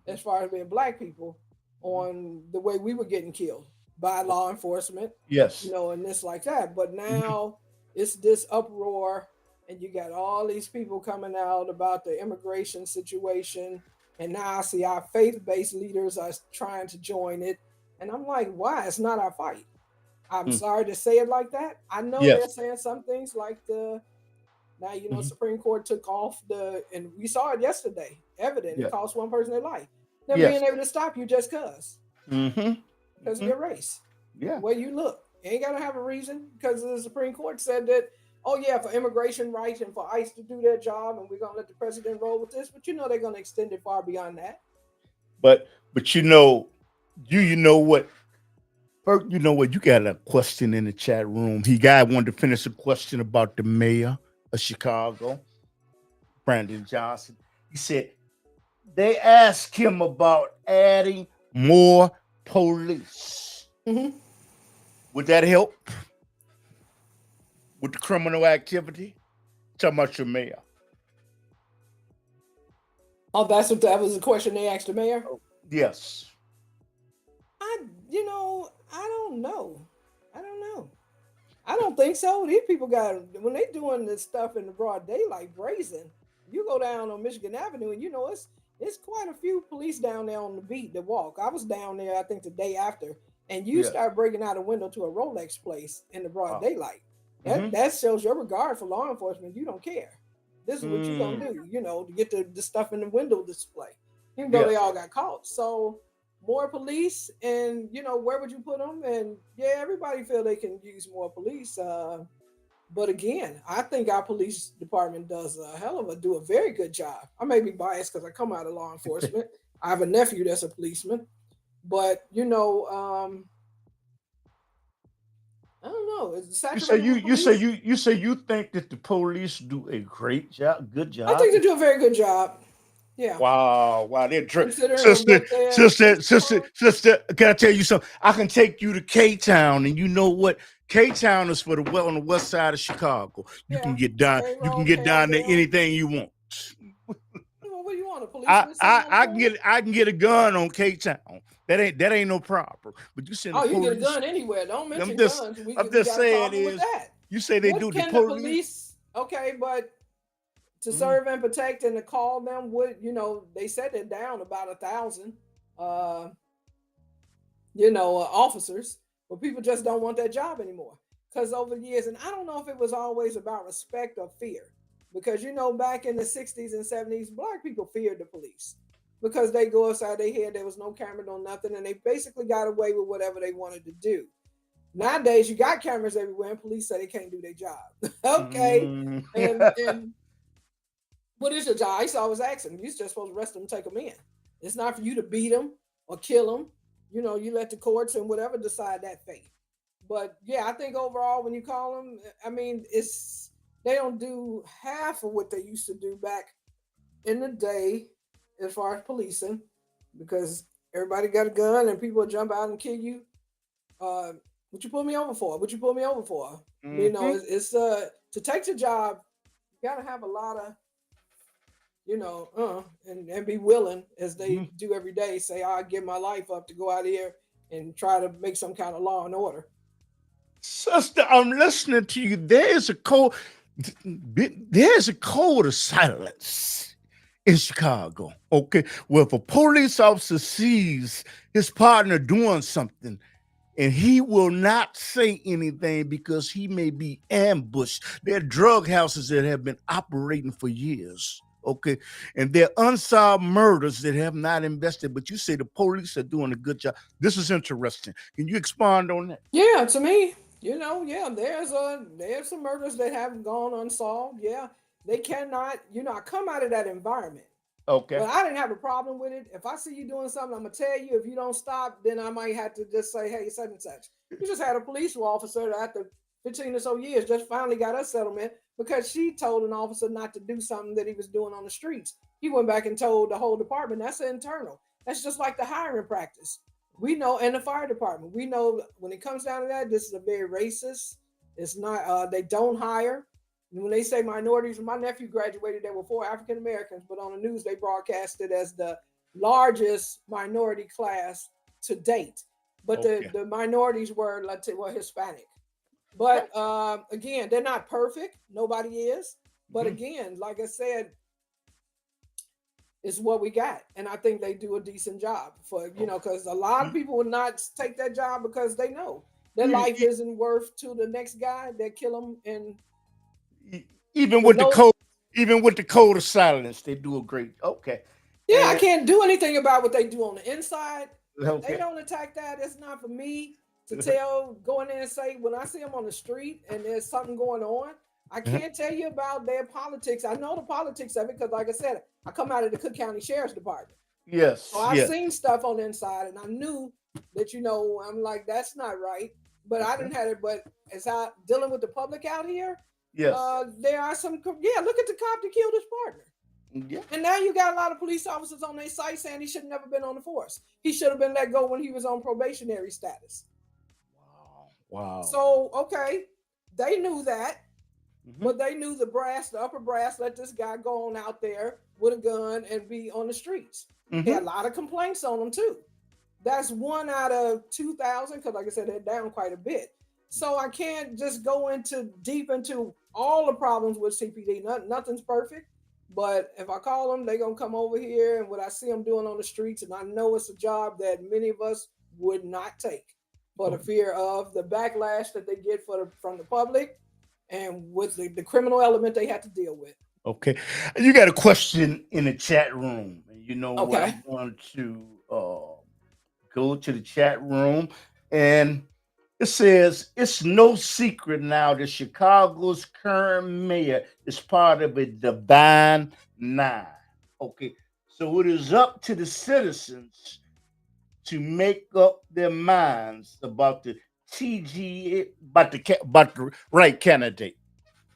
as far as being black people on the way we were getting killed by law enforcement, you Yes. know, and this like that. But Mhm. now it's this uproar, and you got all these people coming out about the immigration situation. And now I see our faith based leaders are trying to join it. And I'm like, why? It's not our fight. I'm Mm. sorry to say it like that. I know Yes. they're saying some things like now, you know, Mhm. Supreme Court took off and we saw it yesterday, evident. It Yeah. cost one person their life. Them Yes. being able to stop you just Hmm. because of Hmm. your race, Yeah. the way you look. You ain't got to have a reason because the Supreme Court said that, oh, yeah, for immigration rights and for ICE to do their job, and we're going to let the president roll with this. But you know, they're going to extend it far beyond that. But you know, you know what? Bert, you know what? You got a question in the chat room. He guy wanted to finish a question about the mayor of Chicago, Brandon Johnson. He said they asked him about adding more police. Mm-hmm. Would that help with the criminal activity? Talking about your mayor. Oh, that was the question they asked the mayor. Yes. I don't know. I don't know. I don't think so. These people when they doing this stuff in the broad daylight, brazen. You go down on Michigan Avenue, and it's quite a few police down there on the beat that walk. I was down there, I think, the day after, and you start breaking out a window to a Rolex place in the broad daylight. That shows your regard for law enforcement. You don't care. This is what you're gonna do, to get the stuff in the window display. Even though they all got caught. So more police, and where would you put them? And everybody feel they can use more police. But again, I think our police department does do a very good job. I may be biased because I come out of law enforcement. I have a nephew that's a policeman, but I don't know. You say you think that the police do a great job, good job. I think they do a very good job. Yeah. Wow. They're sister. Can I tell you something? I can take you to K-Town, and you know what? K-Town is on the west side of Chicago. You can get down. You can get down there anything you want. What do you want? A police? I can get a gun on K-Town. That ain't no problem. But you said you can get a gun anywhere. Don't mention guns. I'm just saying is you say they do the police. Okay, but to serve and protect and to call them, they said they're down about 1,000 officers, but people just don't want that job anymore because over the years, and I don't know if it was always about respect or fear, because back in the 60s and 70s, Black people feared the police because they go outside their head, there was no camera, no nothing, and they basically got away with whatever they wanted to do. Nowadays, you got cameras everywhere, and police say they can't do their job. Okay, and what is your job? I used to always ask them, you're just supposed to arrest them and take them in. It's not for you to beat them or kill them. You let the courts and whatever decide that fate. But I think overall, when you call them, I mean, they don't do half of what they used to do back in the day as far as policing, because everybody got a gun and people jump out and kill you. What you pull me over for? What you pull me over for? It's to take the job, you got to have a lot of, and be willing, as they do every day, say, I give my life up to go out here and try to make some kind of law and order. Sister, I'm listening to you. There's a code of silence in Chicago. Okay. Well, if a police officer sees his partner doing something, and he will not say anything because he may be ambushed. There are drug houses that have been operating for years. Okay. And they're unsolved murders that have not invested, but you say the police are doing a good job. This is interesting. Can you expand on that? Yeah, to me, there's some murders that have gone unsolved. Yeah, they cannot, I come out of that environment. Okay. But I didn't have a problem with it. If I see you doing something, I'm gonna tell you. If you don't stop, then I might have to just say, hey, such and such. You just had a police officer that after 15 or so years just finally got a settlement because she told an officer not to do something that he was doing on the streets. He went back and told the whole department. That's internal. That's just like the hiring practice. We know, and the fire department, we know when it comes down to that, this is a very racist. It's not, they don't hire. When they say minorities, my nephew graduated, there were 4 African Americans, but on the news, they broadcast it as the largest minority class to date. But the minorities were Hispanic. But again, they're not perfect. Nobody is. But again, like I said, it's what we got. And I think they do a decent job for, because a lot of people would not take that job because they know their life isn't worth to the next guy. They kill them. And even with the code of silence, they do a great. Okay. Yeah, I can't do anything about what they do on the inside. Okay. They don't attack that. It's not for me to go in there and say, when I see them on the street and there's something going on, I can't tell you about their politics. I know the politics of it because, like I said, I come out of the Cook County Sheriff's Department. Yes. So I've seen stuff on the inside, and I knew that, I'm like, that's not right. But I didn't have it. But as I dealing with the public out here, yes, there are some. Yeah, look at the cop that killed his partner. Yeah. And now you got a lot of police officers on their site saying he should have never been on the force. He should have been let go when he was on probationary status. Wow. So, okay, they knew that. But they knew the upper brass, let this guy go on out there with a gun and be on the streets. He had a lot of complaints on him too. That's 1 out of 2,000, because like I said, they're down quite a bit. So I can't just go deep into all the problems with CPD. Nothing's perfect. But if I call them, they're gonna come over here, and what I see them doing on the streets, and I know it's a job that many of us would not take for the fear of the backlash that they get from the public, and with the criminal element they have to deal with. Okay. You got a question in the chat room. You know what? Okay. I'm going to go to the chat room, and it says it's no secret now that Chicago's current mayor is part of a divine nine. Okay. So it is up to the citizens to make up their minds about the about the right candidate.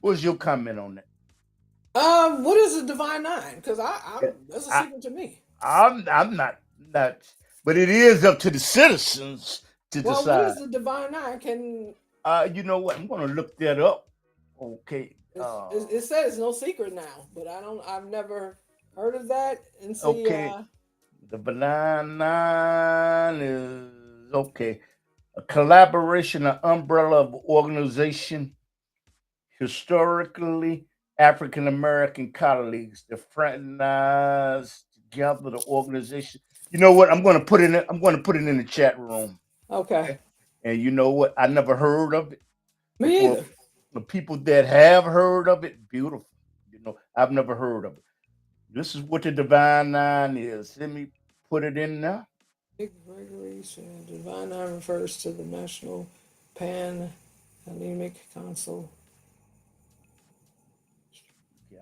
What's your comment on that? What is a divine nine? Because that's a secret to me. I'm not, but it is up to the citizens to Well, decide. what is the divine nine? You know what? I'm gonna look that up. Okay. It says no secret now, but I've never heard of that. And see, okay. The banana is okay. A collaboration, an umbrella of organization, historically African American colleagues, the fraternize together the organization. You know what? I'm gonna put it in the chat room. Okay. And you know what? I never heard of it. Me either. The people that have heard of it, beautiful. You know, I've never heard of it. This is what the divine nine is. Let me put it in there. Regulation. Divine nine refers to the National Pan-Hellenic Council.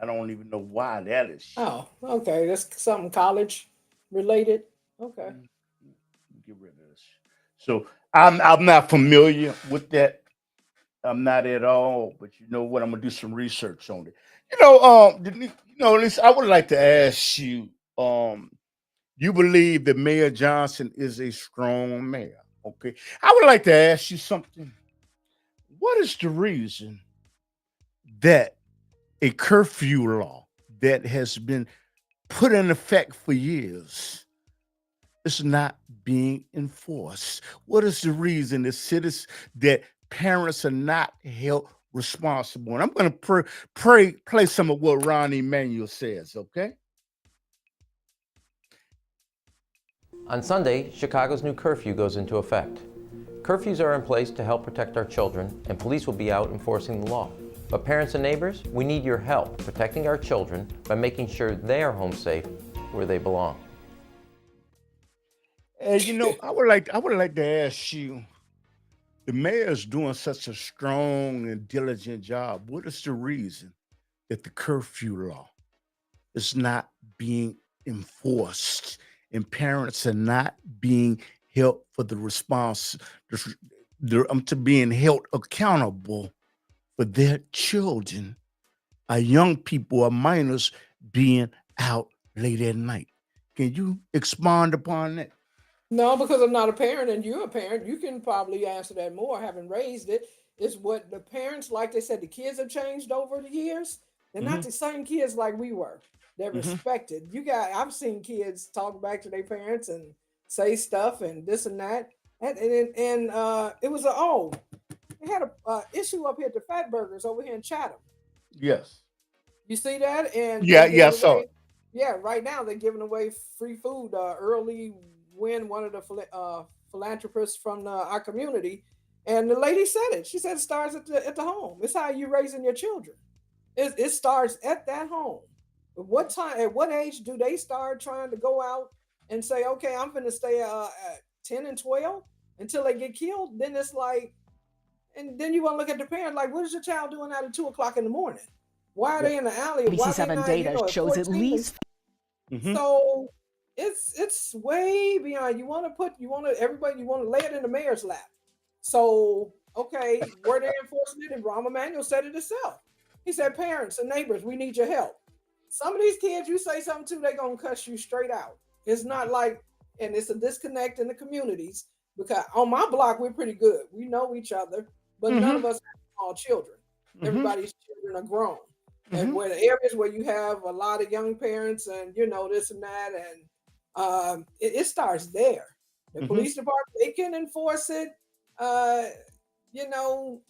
I don't even know why that is. Oh, okay. That's something college related. Okay. Get rid of this. So I'm not familiar with that. I'm not at all. But you know what? I'm gonna do some research on it. Listen, I would like to ask you. You believe that Mayor Johnson is a strong mayor? Okay. I would like to ask you something. What is the reason that a curfew law that has been put in effect for years is not being enforced? What is the reason that parents are not held responsible? And I'm going to play some of what Ron Emanuel says, okay? On Sunday, Chicago's new curfew goes into effect. Curfews are in place to help protect our children, and police will be out enforcing the law. But parents and neighbors, we need your help protecting our children by making sure they are home safe where they belong. And I would like to ask you, the mayor is doing such a strong and diligent job. What is the reason that the curfew law is not being enforced and parents are not being held for the response, to being held accountable for their children, our young people, our minors being out late at night? Can you expand upon that? No, because I'm not a parent and you're a parent. You can probably answer that more, having raised it. It's what the parents, like they said, the kids have changed over the years. They're not the same kids like we were. They're respected. I've seen kids talk back to their parents and say stuff and this and that. And it was they had a issue up here at the Fat Burgers over here in Chatham. Yes. You see that? And yeah, I saw it. Yeah, right now they're giving away free food. Early Win, one of the philanthropists from our community, and the lady said it. She said it starts at the home. It's how you raising your children. It starts at that home. At what age do they start trying to go out and say, okay, I'm going to stay at 10 and 12 until they get killed? Then it's like, and then you want to look at the parent like, what is your child doing out at 2 o'clock in the morning? Why are they in the alley? ABC7 data shows at least. So it's way beyond. You want to lay it in the mayor's lap. So, okay, were they enforcing it? And Rahm Emanuel said it himself. He said, parents and neighbors, we need your help. Some of these kids, you say something to, they're going to cuss you straight out. It's not like, and it's a disconnect in the communities, because on my block, we're pretty good. We know each other, but none of us have small children. everybody's children are grown. And where the areas where you have a lot of young parents and this and that, and it starts there. The police department, they can enforce it. You know,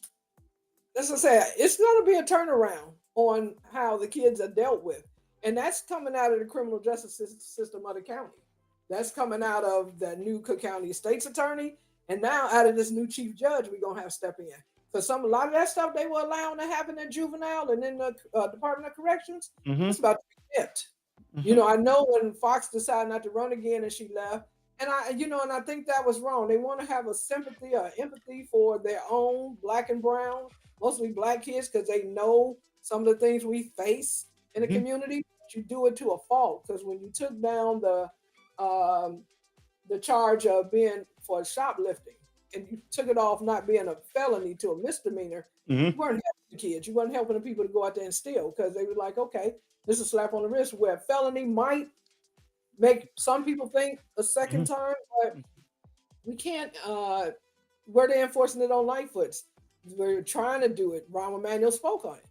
as I said, it's going to be a turnaround on how the kids are dealt with, and that's coming out of the criminal justice system of the county. That's coming out of the new Cook County State's attorney, and now out of this new chief judge, we're gonna have stepping in. Because a lot of that stuff they were allowing to happen in juvenile and in the Department of Corrections, it's about to be it. I know when Fox decided not to run again and she left, and I think that was wrong. They want to have a sympathy or empathy for their own black and brown, mostly black kids, because they know some of the things we face in the community. But you do it to a fault, because when you took down the charge of being for shoplifting, and you took it off not being a felony to a misdemeanor, you weren't helping the kids. You weren't helping the people to go out there and steal, because they were like, okay, this is a slap on the wrist, where felony might make some people think a second time, but we can't, where they're enforcing it on Lightfoots. We're trying to do it. Rahm Emanuel spoke on it,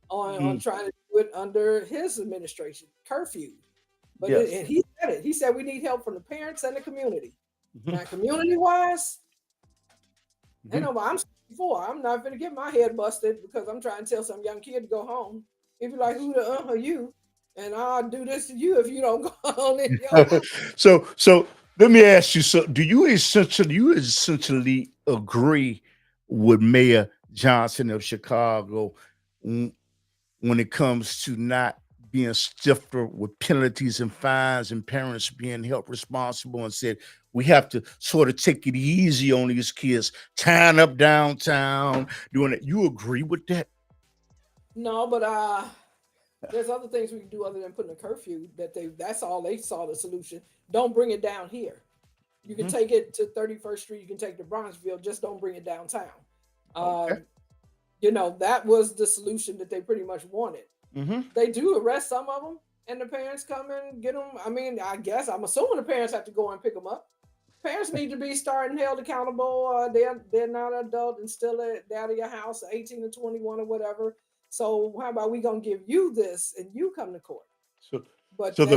on trying to do it under his administration, curfew. But and he said it. He said we need help from the parents and the community. Now, community-wise, I know, but I'm 64. I'm not going to get my head busted because I'm trying to tell some young kid to go home. He'd be like, who the are you? And I'll do this to you if you don't go on in your house. So let me ask you, so do you essentially agree with Mayor Johnson of Chicago when it comes to not being stiffer with penalties and fines and parents being held responsible, and said we have to sort of take it easy on these kids, tying up downtown, doing it? You agree with that? No, but there's other things we can do other than putting a curfew. That's all they saw the solution. Don't bring it down here. You can take it to 31st Street. You can take it to Bronxville. Just don't bring it downtown. Okay. That was the solution that they pretty much wanted. They do arrest some of them, and the parents come and get them. I mean, I'm assuming the parents have to go and pick them up. Parents need to be held accountable. They're not adult and still out of your house, 18 to 21 or whatever. So how about we gonna give you this and you come to court?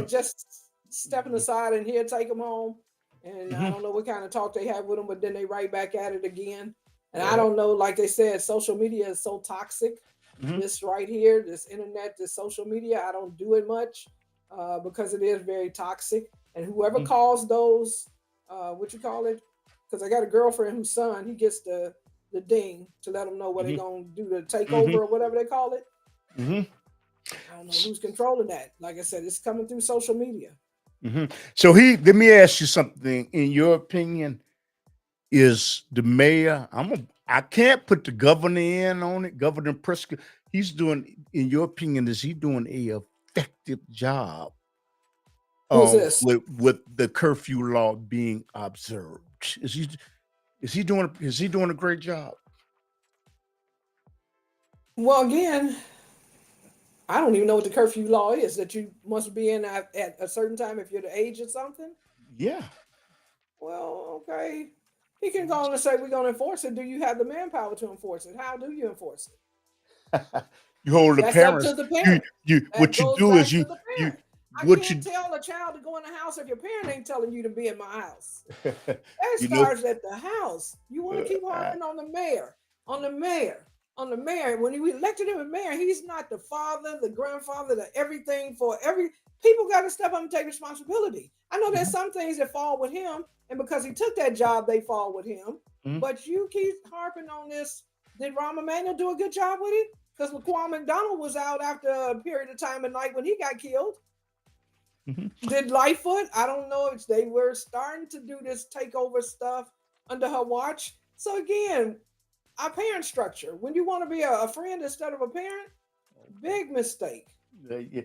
Just stepping aside and here, take them home. And I don't know what kind of talk they have with them, but then they right back at it again. And I don't know, like they said, social media is so toxic. This right here, this internet, this social media, I don't do it much because it is very toxic. And whoever calls those, because I got a girlfriend whose son, he gets the ding to let them know what they're going to do to take over or whatever they call it. I don't know who's controlling that. Like I said, it's coming through social media. So let me ask you something. In your opinion, is the mayor, I can't put the governor in on it, Governor Pritzker. He's doing, in your opinion, is he doing a effective job with the curfew law being observed? Is he doing a great job? Well, again, I don't even know what the curfew law is, that you must be in at a certain time if you're the age or something. Yeah. Well, okay. He can go on and say we're going to enforce it. Do you have the manpower to enforce it? How do you enforce it? You hold the That's parents. up to the parent. What you do is I can't tell a child to go in the house if your parent ain't telling you to be in my house. That starts at the house. You want to keep harping on the mayor. When we elected him as mayor, he's not the father, the grandfather, the everything for every. People got to step up and take responsibility. I know there's some things that fall with him, and because he took that job, they fall with him. But you keep harping on this. Did Rahm Emanuel do a good job with it? Because Laquan McDonald was out after a period of time at night when he got killed. Did Lightfoot? I don't know if they were starting to do this takeover stuff under her watch. So again, our parent structure. When you want to be a friend instead of a parent, big mistake.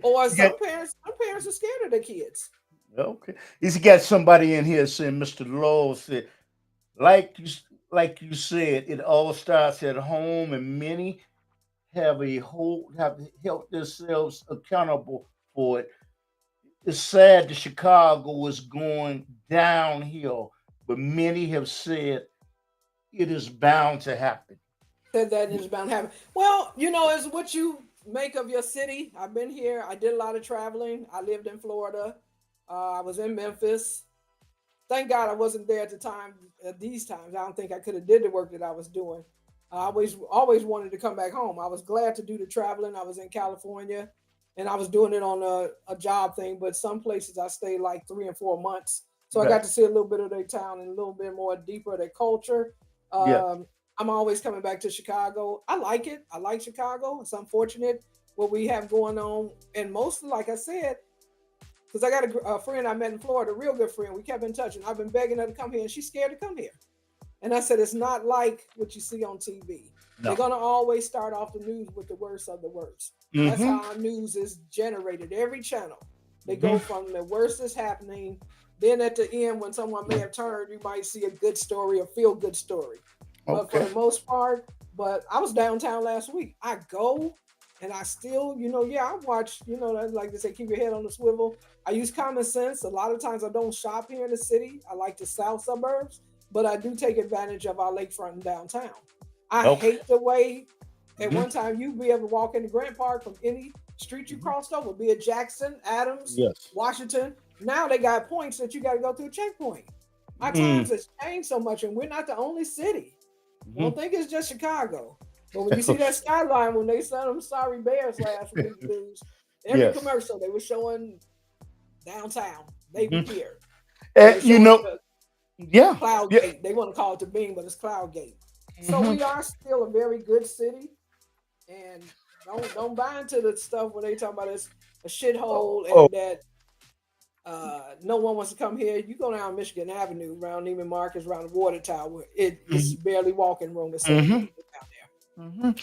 Or some parents are scared of their kids. Okay, he's got somebody in here saying, Mr. Lowe said, like you said, it all starts at home, and many have held themselves accountable for it. It's sad that Chicago is going downhill, but many have said it is bound to happen. Said that is bound to happen. Well, it's what you make of your city. I've been here. I did a lot of traveling. I lived in Florida. I was in Memphis. Thank God I wasn't there at the time. At these times, I don't think I could have did the work that I was doing. I always wanted to come back home. I was glad to do the traveling. I was in California, and I was doing it on a job thing. But some places I stayed like 3 and 4 months, so I Right. got to see a little bit of their town and a little bit more deeper of their culture. Yeah. I'm always coming back to Chicago. I like it. I like Chicago. It's unfortunate what we have going on, and mostly, like I said, because I got a friend I met in Florida, a real good friend. We kept in touch, and I've been begging her to come here, and she's scared to come here. And I said, it's not like what you see on TV. No. They're going to always start off the news with the worst of the worst. That's Mm-hmm. how our news is generated. Every channel, they go from the worst is happening. Then at the end, when someone may have turned, you might see a good story, a feel-good story. But for Okay. the most part, but I was downtown last week. I go and I still, I watch, like they say, keep your head on the swivel. I use common sense. A lot of times I don't shop here in the city. I like the south suburbs, but I do take advantage of our lakefront and downtown. I Okay. hate the way at one time you'd be able to walk into Grant Park from any street you crossed over, be it Jackson, Adams, Yes. Washington. Now they got points that you got to go through a checkpoint. Our times has changed so much, and we're not the only city. Don't think it's just Chicago. But when you see that skyline, when they sent them sorry bears last week, every Yes. commercial they were showing downtown. They were here. And yeah. Cloud Yeah. Gate. They want to call it the Bean, but it's Cloud Gate. So we are still a very good city. And don't buy into the stuff where they talk about it's a shithole and that no one wants to come here. You go down Michigan Avenue, around Neiman Marcus, around the water tower. It's barely walking room to say down there.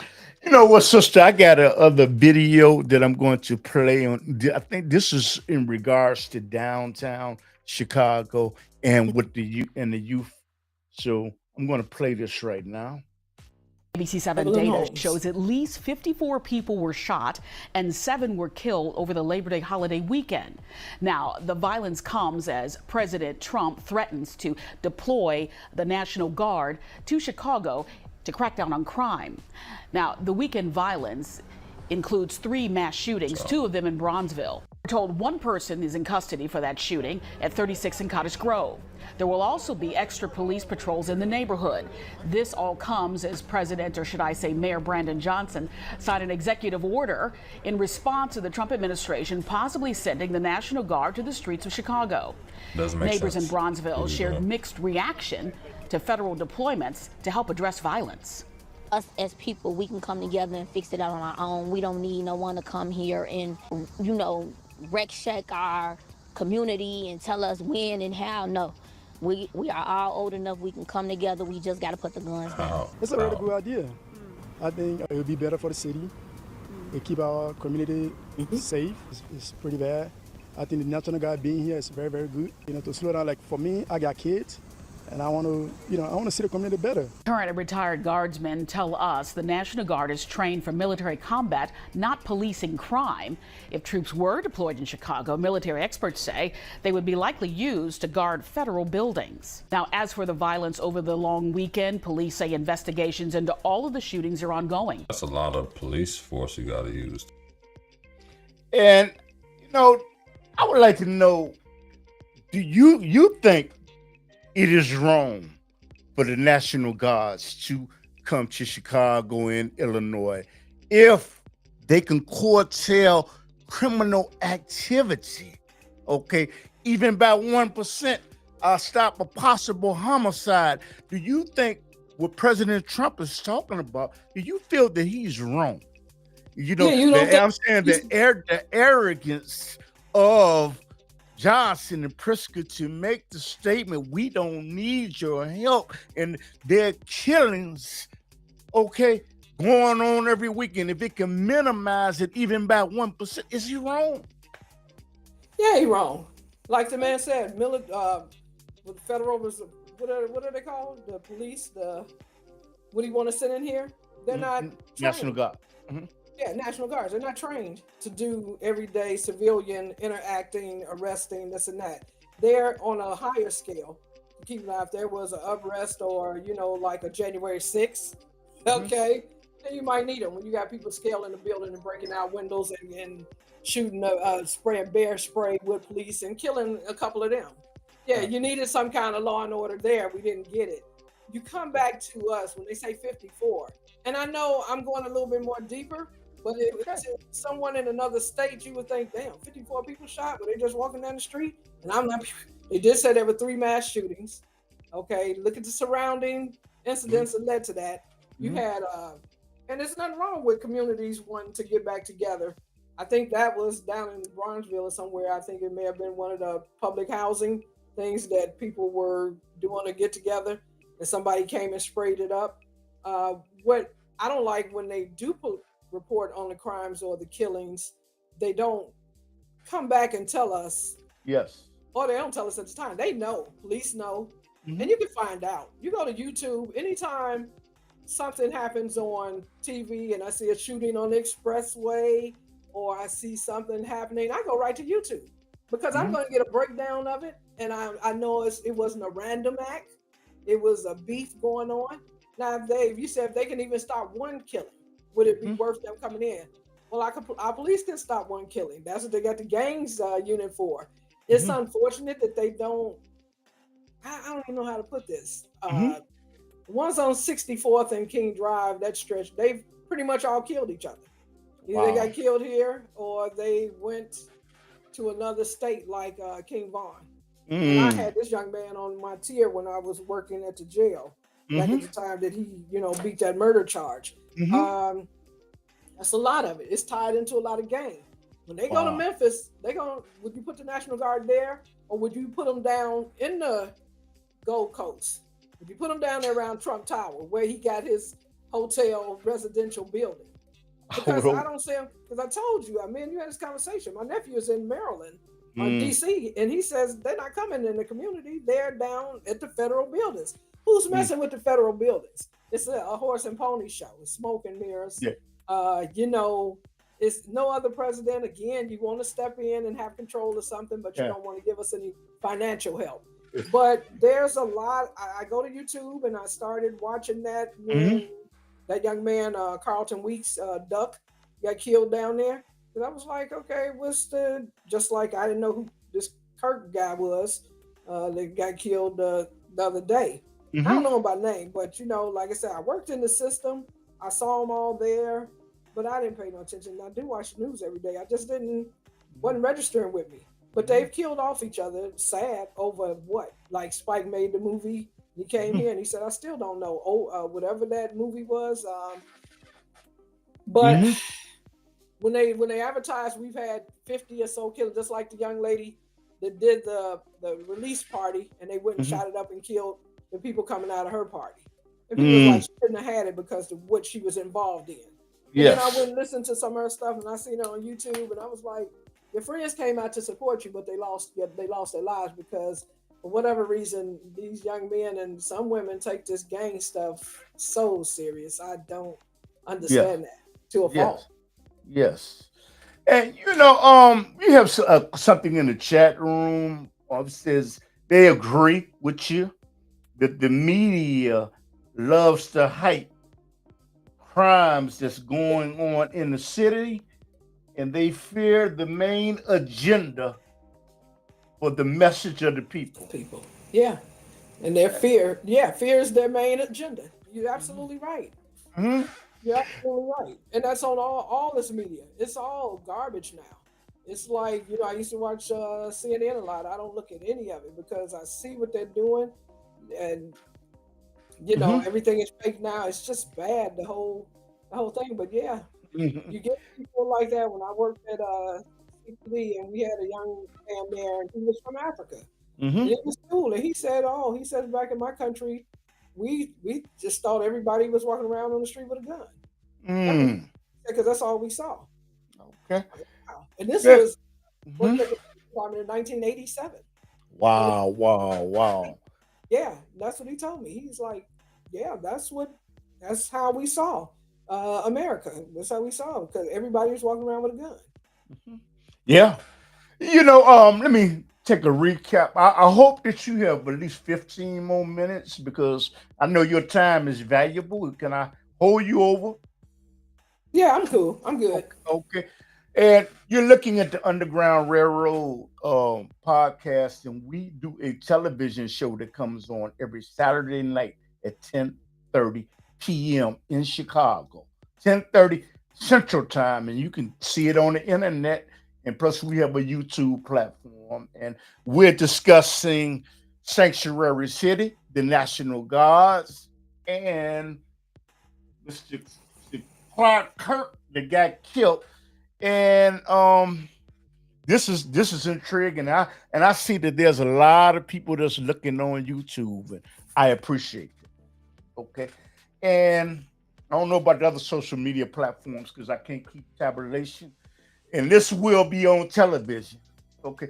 You know what, sister? I got a other video that I'm going to play on. I think this is in regards to downtown Chicago and with the youth. So I'm going to play this right now. ABC7 data shows at least 54 people were shot and 7 were killed over the Labor Day holiday weekend. Now, the violence comes as President Trump threatens to deploy the National Guard to Chicago to crack down on crime. Now, the weekend violence includes 3 mass shootings, 2 of them in Bronzeville. We're told 1 person is in custody for that shooting at 36 and Cottage Grove. There will also be extra police patrols in the neighborhood. This all comes as President, or should I say Mayor Brandon Johnson, signed an executive order in response to the Trump administration possibly sending the National Guard to the streets of Chicago. Neighbors in Bronzeville shared mixed reaction to federal deployments to help address violence. Us as people, we can come together and fix it out on our own. We don't need no one to come here and, wreck shack our community and tell us when and how. No, we are all old enough. We can come together. We just got to put the guns down. It's a really good idea. I think it would be better for the city. It keep our community safe. It's pretty bad. I think the National Guard being here is very, very good. To slow down. Like for me, I got kids. And I want to see the community better. Current and retired guardsmen tell us the National Guard is trained for military combat, not policing crime. If troops were deployed in Chicago, military experts say they would be likely used to guard federal buildings. Now, as for the violence over the long weekend, police say investigations into all of the shootings are ongoing. That's a lot of police force you got to use. And, I would like to know, do you think it is wrong for the National Guards to come to Chicago and Illinois if they can curtail criminal activity, even by 1%, stop a possible homicide? Do you think what President Trump is talking about, do you feel that he's wrong? I'm saying the arrogance of Johnson and Pritzker to make the statement, we don't need your help, and their killings, going on every weekend. If it can minimize it even by 1%, is he wrong? Yeah, he wrong. Like the man said, with federal, what are they called? The police, what do you want to send in here? They're not National Guard. Yeah, National Guards. They're not trained to do everyday civilian interacting, arresting, this and that. They're on a higher scale. Keep in mind, if there was an arrest or, like a January 6th, Okay, and you might need them when you got people scaling the building and breaking out windows and shooting, spraying bear spray with police and killing a couple of them. Yeah, you needed some kind of law and order there. We didn't get it. You come back to us when they say 54, and I know I'm going a little bit more deeper, but to someone in another state, you would think, damn, 54 people shot, were they just walking down the street? And I'm not. They did say there were 3 mass shootings. Okay, look at the surrounding incidents that led to that. You had, and there's nothing wrong with communities wanting to get back together. I think that was down in Bronzeville or somewhere. I think it may have been one of the public housing things that people were doing to get together, and somebody came and sprayed it up. What I don't like when they do report on the crimes or the killings, they don't come back and tell us. Yes. Or they don't tell us at the time. They know. Police know. And you can find out. You go to YouTube, anytime something happens on TV and I see a shooting on the expressway or I see something happening, I go right to YouTube because I'm going to get a breakdown of it. And I know it wasn't a random act. It was a beef going on. Now, if you said if they can even stop one killing, would it be worth them coming in? Well, our police can stop one killing. That's what they got the gangs unit for. It's unfortunate that they don't. I don't even know how to put this. One's on 64th and King Drive, that stretch, they've pretty much all killed each other. Either they got killed here or they went to another state like King Vaughn. And I had this young man on my tier when I was working at the jail back at the time that he, beat that murder charge. That's a lot of it. It's tied into a lot of gang. When they go to Memphis, would you put the National Guard there or would you put them down in the Gold Coast? Would you put him down there around Trump Tower where he got his hotel residential building? Because I don't see him, because I told you, you had this conversation. My nephew is in Maryland, DC, and he says they're not coming in the community. They're down at the federal buildings. Who's messing with the federal buildings? It's a horse and pony show. It's smoke and mirrors. Yeah. It's no other president. Again, you want to step in and have control of something, but you don't want to give us any financial help. But there's a lot. I go to YouTube and I started watching that when that young man, Carlton Weeks, Duck, got killed down there. And I was like, okay, just like I didn't know who this Kirk guy was that got killed the other day. I don't know him by name, but like I said, I worked in the system. I saw them all there, but I didn't pay no attention. I do watch the news every day. I just wasn't registering with me. But they've killed off each other, sad, over what? Like Spike made the movie. He came here and he said, I still don't know. Whatever that movie was. But when they advertised, we've had 50 or so killed, just like the young lady that did the release party, and they went and shot it up and killed the people coming out of her party. And people was like, she shouldn't have had it because of what she was involved in. And then I went and listened to some of her stuff, and I seen it on YouTube, and I was like, your friends came out to support you, but they lost their lives because for whatever reason, these young men and some women take this gang stuff so serious. I don't understand that to a fault. Yes. And we have something in the chat room. It says they agree with you that the media loves to hype crimes that's going on in the city, and they fear the main agenda for the message of the people. Yeah. And their fear is their main agenda. You're absolutely right. You're absolutely right. And that's on all this media. It's all garbage now. It's like, I used to watch CNN a lot. I don't look at any of it because I see what they're doing. And, everything is fake now. It's just bad, the whole thing. But yeah, you get people like that. When I worked at CPD and we had a young man there and he was from Africa. And it was cool. And he said, back in my country, we just thought everybody was walking around on the street with a gun. Because that's all we saw. Okay. And this was worked at the department in 1987. Wow. Yeah, that's what he told me. He's like, yeah, that's how we saw America. That's how we saw it because everybody was walking around with a gun. Yeah. Let me take a recap. I hope that you have at least 15 more minutes because I know your time is valuable. Can I hold you over? Yeah, I'm cool. I'm good. Okay. And you're looking at the Underground Railroad podcast, and we do a television show that comes on every Saturday night at 10:30 p.m. in Chicago. 10:30 Central Time, and you can see it on the internet. And plus, we have a YouTube platform, and we're discussing Sanctuary City, the National Guards, and Mr. Clark Kirk that got killed. And this is intriguing. I see that there's a lot of people that's looking on YouTube, and I appreciate it. Okay. And I don't know about the other social media platforms because I can't keep tabulation. And this will be on television. Okay.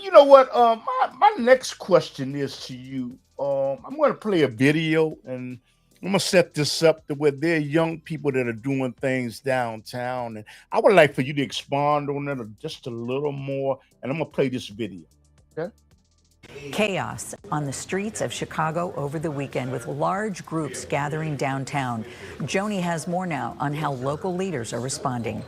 You know what? My next question is to you. I'm going to play a video, and I'm going to set this up to where there are young people that are doing things downtown. And I would like for you to expand on that just a little more. And I'm going to play this video. Okay. Chaos on the streets of Chicago over the weekend with large groups gathering downtown. Joni has more now on how local leaders are responding.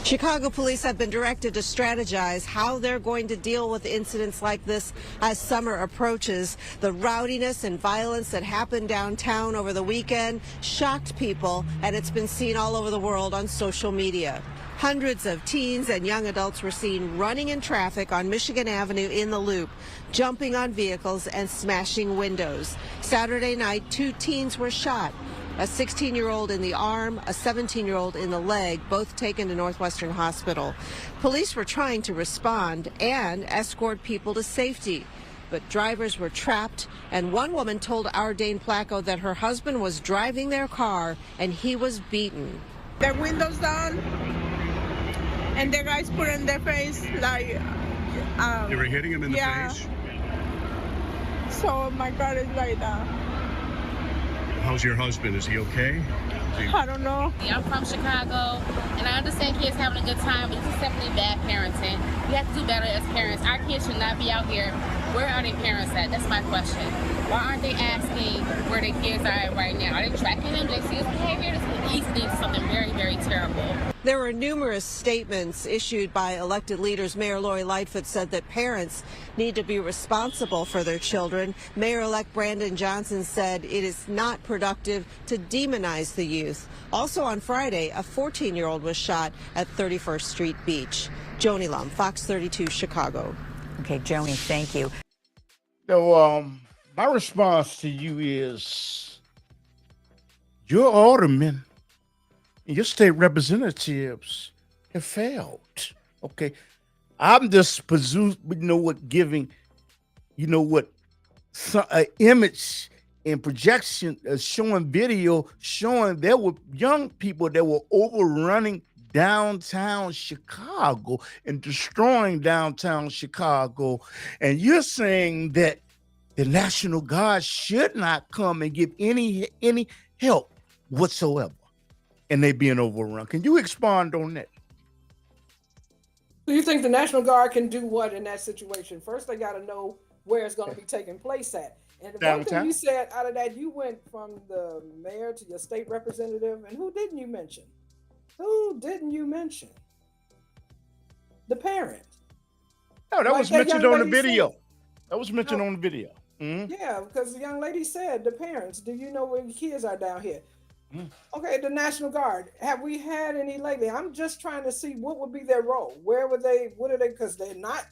Chicago police have been directed to strategize how they're going to deal with incidents like this as summer approaches. The rowdiness and violence that happened downtown over the weekend shocked people, and it's been seen all over the world on social media. Hundreds of teens and young adults were seen running in traffic on Michigan Avenue in the Loop, jumping on vehicles and smashing windows. Saturday night, 2 teens were shot. A 16-year-old in the arm, a 17-year-old in the leg, both taken to Northwestern Hospital. Police were trying to respond and escort people to safety, but drivers were trapped, and one woman told our Dane Placco that her husband was driving their car and he was beaten. Their windows down, and the guys put in their face like... they were hitting him in the face? So my car is like that. How's your husband? Is he okay? I don't know. I'm from Chicago, and I understand kids having a good time, but this is simply bad parenting. We have to do better as parents. Our kids should not be out here. Where are their parents at? That's my question. Why aren't they asking where their kids are at right now? Are they tracking them? Do they see his behavior? This could easily be something very, very terrible. There were numerous statements issued by elected leaders. Mayor Lori Lightfoot said that parents need to be responsible for their children. Mayor-elect Brandon Johnson said it is not productive to demonize the youth. Also on Friday, a 14-year-old was shot at 31st Street Beach. Joni Lum, Fox 32, Chicago. Okay, Joni, thank you. So, my response to you is your aldermen and your state representatives have failed. Okay. I'm just presumed, giving, image and projection, showing video, showing there were young people that were overrunning downtown Chicago and destroying downtown Chicago. And you're saying that the National Guard should not come and give any help whatsoever, and they being overrun. Can you expand on that? Do you think the National Guard can do what in that situation? First, they got to know where it's going to be taking place at. And the one thing you said out of that, you went from the mayor to your state representative, and who didn't you mention? Who didn't you mention? The parent. No, that was mentioned on the video. That was mentioned on the video. Mm-hmm. Yeah, because the young lady said, the parents, do you know where your kids are down here? Okay, the National Guard, have we had any lately? I'm just trying to see what would be their role. Where would they, what are they, because they're not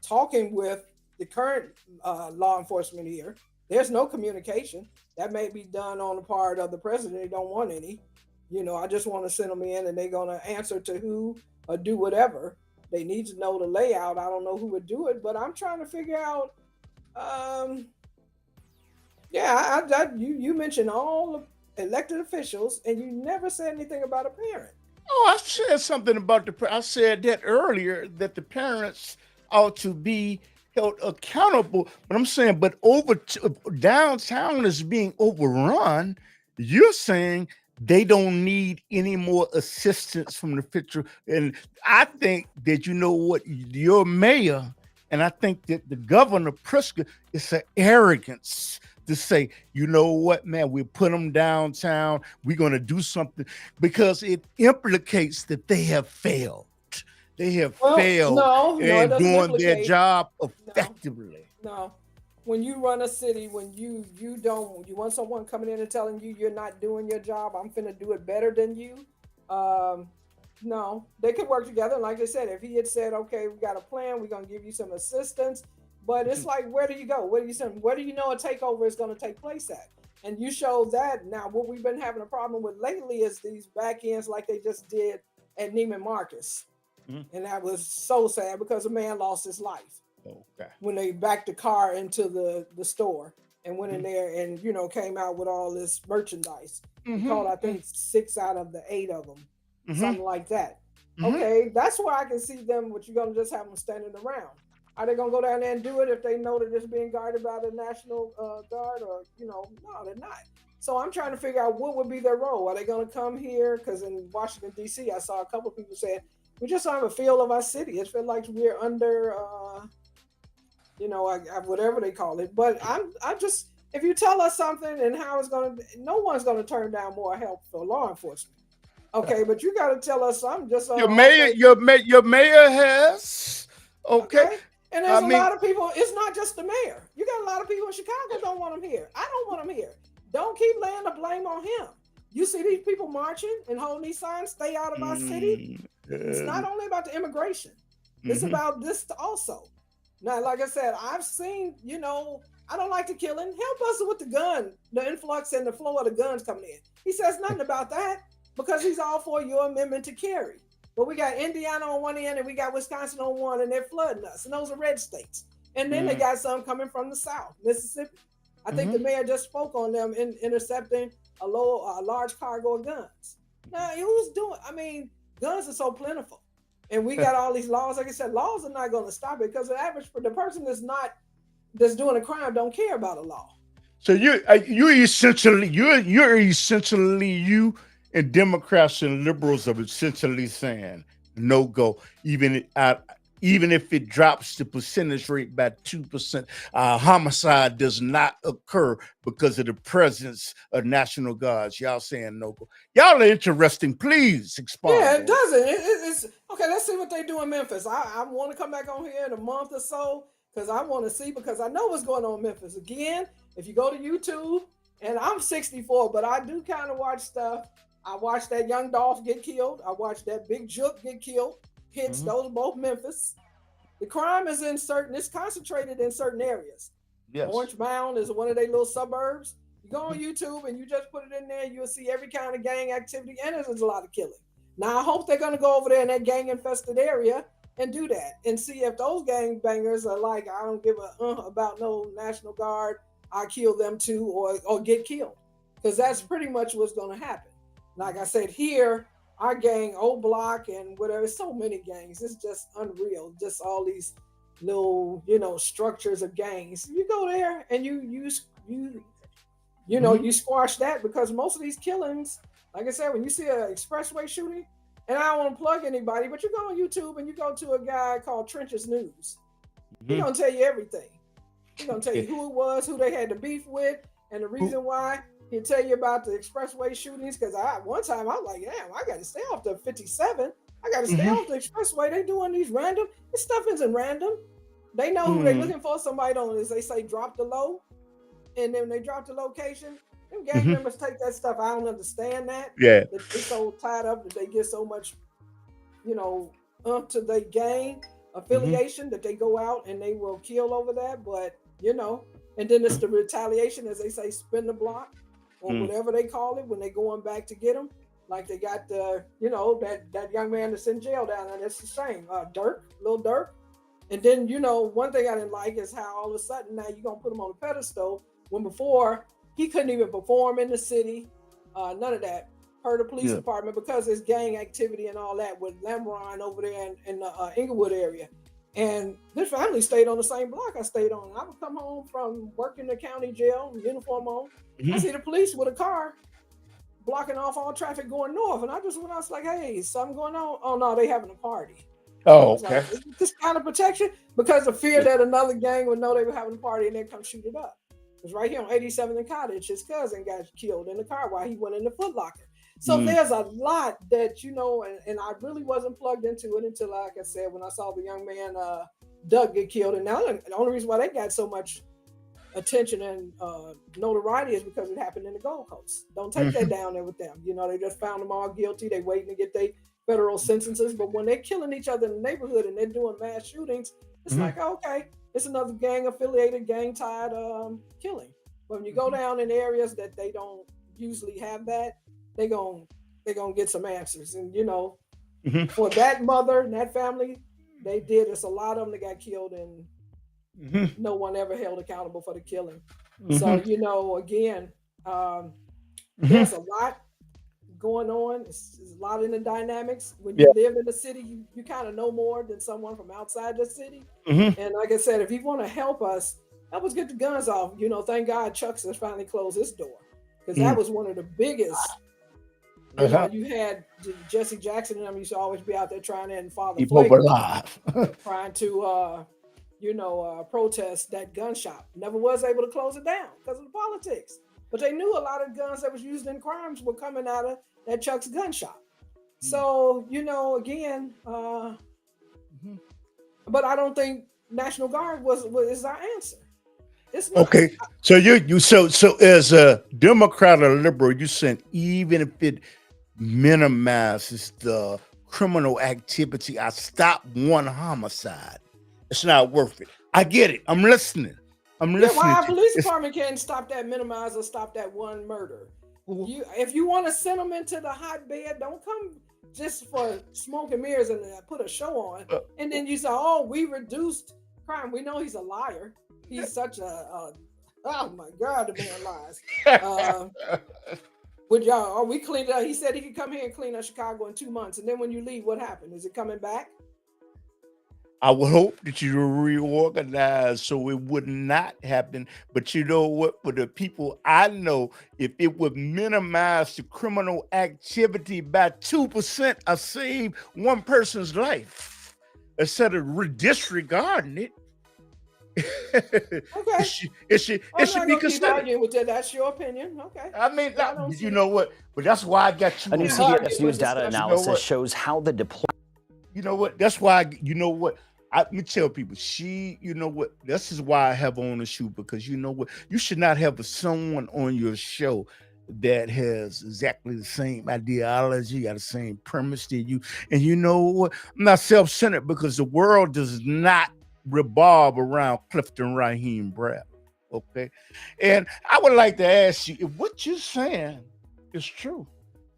talking with the current law enforcement here. There's no communication. That may be done on the part of the president. They don't want any. I just want to send them in and they're going to answer to who or do whatever. They need to know the layout. I don't know who would do it, but I'm trying to figure out. You mentioned all the elected officials and you never said anything about a parent. Oh, I said something about I said that earlier, that the parents ought to be held accountable. But I'm saying, downtown is being overrun. You're saying they don't need any more assistance from the federal. And I think that, your mayor, and I think that the governor Pritzker, it's an arrogance to say, you know what, man, we put them downtown. We're going to do something, because it implicates that they have failed. They have failed no, it in doesn't doing their implicate. job effectively. No. When you run a city, when you want someone coming in and telling you you're not doing your job, I'm finna do it better than you. No, they can work together. Like I said, if he had said, okay, we got a plan, we're gonna give you some assistance, but it's like, where do you go? Where do you know a takeover is gonna take place at? And you show that. Now, what we've been having a problem with lately is these back ends, like they just did at Neiman Marcus. And that was so sad, because a man lost his life. Okay. When they backed the car into the store and went in there and, came out with all this merchandise. Called, I think, 6 out of the 8 of them. Something like that. Okay, that's where I can see them, but you're going to just have them standing around. Are they going to go down there and do it if they know that it's being guarded by the National Guard? Or, no, they're not. So I'm trying to figure out what would be their role. Are they going to come here? Because in Washington, D.C., I saw a couple of people saying, we just don't have a feel of our city. It feels like we're under... whatever they call it. But I just, if you tell us something and how it's going to, no one's going to turn down more help for law enforcement. Okay, but you got to tell us something. Just your mayor has. Okay. And there's a lot of people. It's not just the mayor. You got a lot of people in Chicago don't want him here. I don't want him here. Don't keep laying the blame on him. You see these people marching and holding these signs, stay out of our city. It's not only about the immigration. It's about this also. Now, like I said, I've seen, I don't like the killing. Help us with the gun, the influx and the flow of the guns coming in. He says nothing about that, because he's all for your amendment to carry. But we got Indiana on one end and we got Wisconsin on one, and they're flooding us. And those are red states. And then they got some coming from the South, Mississippi. I think the mayor just spoke on them intercepting a large cargo of guns. Now, who's doing? Guns are so plentiful. And we got all these laws. Like I said, laws are not going to stop it, because the person that's doing a crime don't care about a law. So you're essentially you and Democrats and liberals are essentially saying no go, even if it drops the percentage rate by 2%. Homicide does not occur because of the presence of National Guards. Y'all saying no go. Y'all are interesting. Please expound. Yeah, it doesn't. It's okay. Let's see what they do in Memphis. I want to come back on here in a month or so, because I want to see, because I know what's going on in Memphis. Again, if you go to YouTube, and I'm 64, but I do kind of watch stuff. I watched that young Dolph get killed. I watched that big Jook get killed. Hits, those are both Memphis. The crime is it's concentrated in certain areas. Yes. Orange Mound is one of their little suburbs. You go on YouTube and you just put it in there, you'll see every kind of gang activity, and there's a lot of killing. Now, I hope they're going to go over there in that gang-infested area and do that and see if those gang bangers are like, I don't give a about no National Guard, I kill them too, or get killed. Because that's pretty much what's going to happen. Like I said, here, our gang, O Block and whatever, so many gangs. It's just unreal. Just all these little, structures of gangs. You go there and you squash that, because most of these killings, like I said, when you see an expressway shooting, and I don't want to plug anybody, but you go on YouTube and you go to a guy called Trench's News. He's going to tell you everything. He's going to tell you who it was, who they had the beef with, and the reason why. He'll tell you about the expressway shootings, because one time I was like, damn, I got to stay off the 57. I got to stay off the expressway. They doing these random. This stuff isn't random. They know who they're looking for. Somebody don't, as they say, drop the low. And then when they drop the location, them gang members take that stuff. I don't understand that. Yeah. They're so tied up that they get so much, to their gang affiliation that they go out and they will kill over that. But, and then it's the retaliation, as they say, spin the block. Or whatever they call it when they going back to get them. Like they got the, that young man that's in jail down there. That's the same. Lil Durk. And then, one thing I didn't like is how all of a sudden now you're going to put him on a pedestal, when before he couldn't even perform in the city. None of that. Per the police department, because there's gang activity and all that with Lamron over there in the Inglewood area. And this family stayed on the same block I stayed on. I would come home from working the county jail, uniform on. I see the police with a car blocking off all traffic going north. And I just went out, I was like, hey, something going on? Oh, no, they having a party. Oh, okay. Like, this kind of protection, because of fear that another gang would know they were having a party and they'd come shoot it up. It was right here on 87th and Cottage. His cousin got killed in the car while he went in the Foot Locker. So there's a lot that, and I really wasn't plugged into it until, like I said, when I saw the young man, Doug, get killed. And now the only reason why they got so much attention and notoriety is because it happened in the Gold Coast. Don't take that down there with them. They just found them all guilty. They waiting to get their federal sentences. But when they're killing each other in the neighborhood and they're doing mass shootings, it's like, okay, it's another gang-affiliated, gang-tied killing. But when you go down in areas that they don't usually have that, they're gonna get some answers. And for that mother and that family, they did. It's a lot of them that got killed, and no one ever held accountable for the killing. So again, there's a lot going on. There's a lot in the dynamics. When you live in the city, you kind of know more than someone from outside the city. And like I said, if you want to help us get the guns off. Thank God Chuck's has finally closed his door, because that was one of the biggest. You had Jesse Jackson and them used to always be out there trying to, and Father Flake trying to protest that gun shop. Never was able to close it down because of the politics. But they knew a lot of guns that was used in crimes were coming out of that Chuck's gun shop. So, again, but I don't think National Guard is our answer. It's not. Okay. So so as a Democrat or liberal, you saying even if it minimizes the criminal activity, I stop one homicide, it's not worth it. I get it. I'm listening. Why our police department can't stop that, minimize or stop that one murder. If you want to send them into the hotbed, don't come just for smoke and mirrors and put a show on. And then you say, oh, we reduced crime. We know he's a liar. He's such a oh my God, the man lies. Would y'all? We cleaned it up. He said he could come here and clean up Chicago in 2 months. And then when you leave, what happened? Is it coming back? I would hope that you reorganize so it would not happen. But you know what? For the people I know, if it would minimize the criminal activity by 2%, I save one person's life instead of disregarding it. Okay. It should be considered. With that. That's your opinion. Okay. I mean, you know what? But that's why I got you. A new CBS News data analysis shows how the deployment. You know what? That's why. Let me tell people. This is why I have on the show, because you know what? You should not have someone on your show that has exactly the same ideology, got the same premise to you. And you know what? I'm not self-centered, because the world does not revolve around Clifton Raheem Brown. Okay. And I would like to ask you, if what you're saying is true,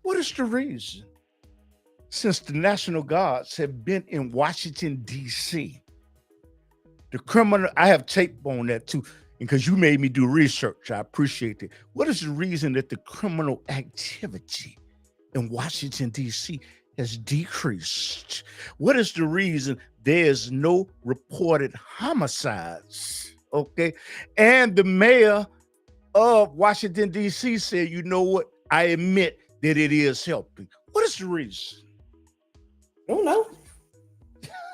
what is the reason, since the National Guards have been in Washington, D.C., I have tape on that too, because you made me do research. I appreciate it. What is the reason that the criminal activity in Washington, D.C. has decreased? What is the reason there's no reported homicides? Okay. And the mayor of Washington, D.C. said, you know what? I admit that it is helping. What is the reason? I don't know.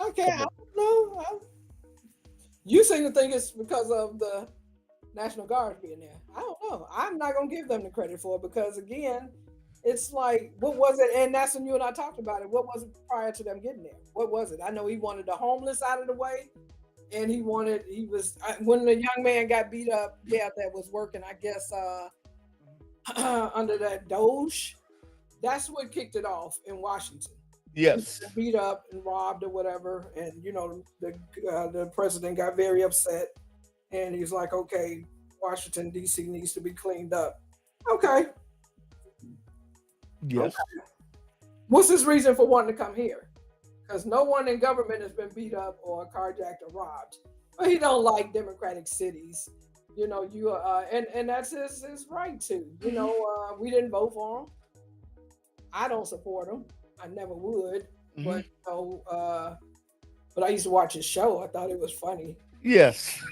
Okay, I don't know. You seem to think it's because of the National Guard being there. I don't know. I'm not going to give them the credit for it, because, again, it's like, what was it? And that's when you and I talked about it. What was it prior to them getting there? What was it? I know he wanted the homeless out of the way, and when the young man got beat up, that was working, I guess, under that Doge. That's what kicked it off in Washington. Yes. Beat up and robbed or whatever. And, the president got very upset, and he's like, okay, Washington, D.C. needs to be cleaned up. Okay. Yes. Okay. What's his reason for wanting to come here? Because no one in government has been beat up or carjacked or robbed. But he don't like democratic cities. And that's his right to. We didn't vote for him. I don't support him. I never would. But but I used to watch his show. I thought it was funny. Yes.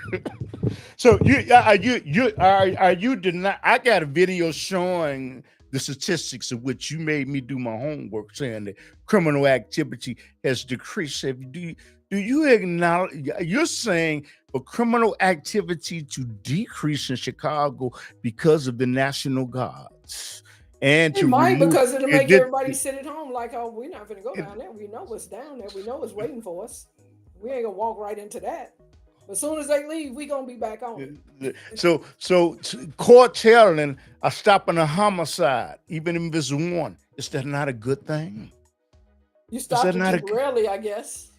So are you denying? I got a video showing the statistics of which you made me do my homework, saying that criminal activity has decreased. Do you acknowledge, you're saying for criminal activity to decrease in Chicago because of the National Guards? And It might, because it'll make everybody sit at home like, oh, we're not going to go down there. We know what's down there. We know what's waiting for us. We ain't going to walk right into that. But as soon as they leave, we going to be back on. So court telling are stopping a homicide, even if it's one. Is that not a good thing? You stop it temporarily, I guess.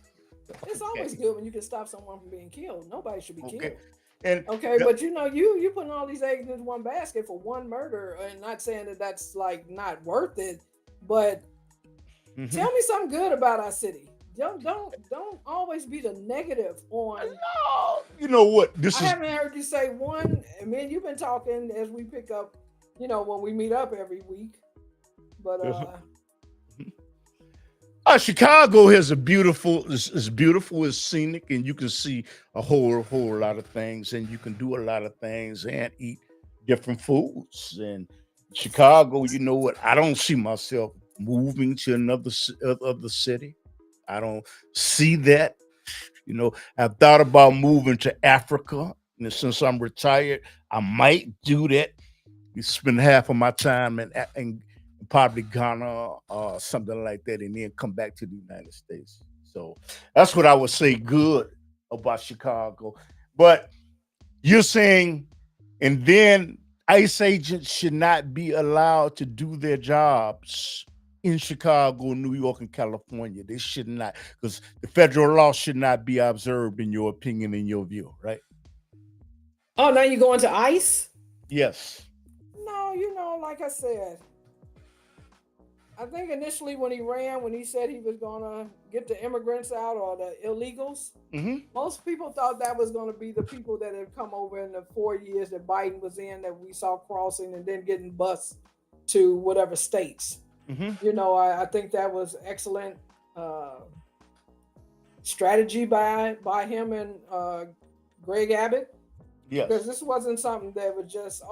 It's always good when you can stop someone from being killed. Nobody should be killed. But you putting all these eggs in one basket for one murder, and not saying that that's like not worth it, but tell me something good about our city. Don't always be the negative on. No, you know what? I haven't heard you say one. I mean, you've been talking as we pick up, when we meet up every week. But Chicago has a beautiful, it's beautiful, it's scenic, and you can see a whole lot of things, and you can do a lot of things and eat different foods. And Chicago, you know what? I don't see myself moving to another city. I don't see that. I've thought about moving to Africa, and since I'm retired, I might do that. You spend half of my time in probably Ghana or something like that, and then come back to the United States. So that's what I would say good about Chicago. But you're saying, and then ICE agents should not be allowed to do their jobs in Chicago, New York, and California. They should not, because the federal law should not be observed, in your opinion, in your view, right? Oh, now you're going to ICE? Yes. No, like I said, I think initially when he said he was going to get the immigrants out or the illegals, most people thought that was going to be the people that had come over in the 4 years that Biden was in, that we saw crossing and then getting bused to whatever states. I think that was excellent strategy by him and Greg Abbott. Yes. Because this wasn't something that was just,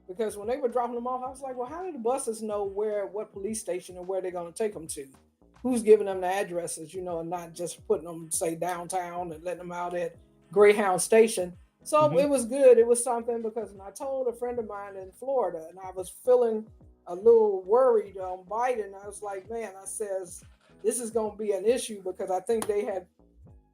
because when they were dropping them off, I was like, well, how do the buses know what police station and where they're going to take them to? Who's giving them the addresses, and not just putting them, say, downtown and letting them out at Greyhound Station. So it was good. It was something, because I told a friend of mine in Florida, and I was feeling a little worried on Biden. I was like, man, this is going to be an issue, because I think they had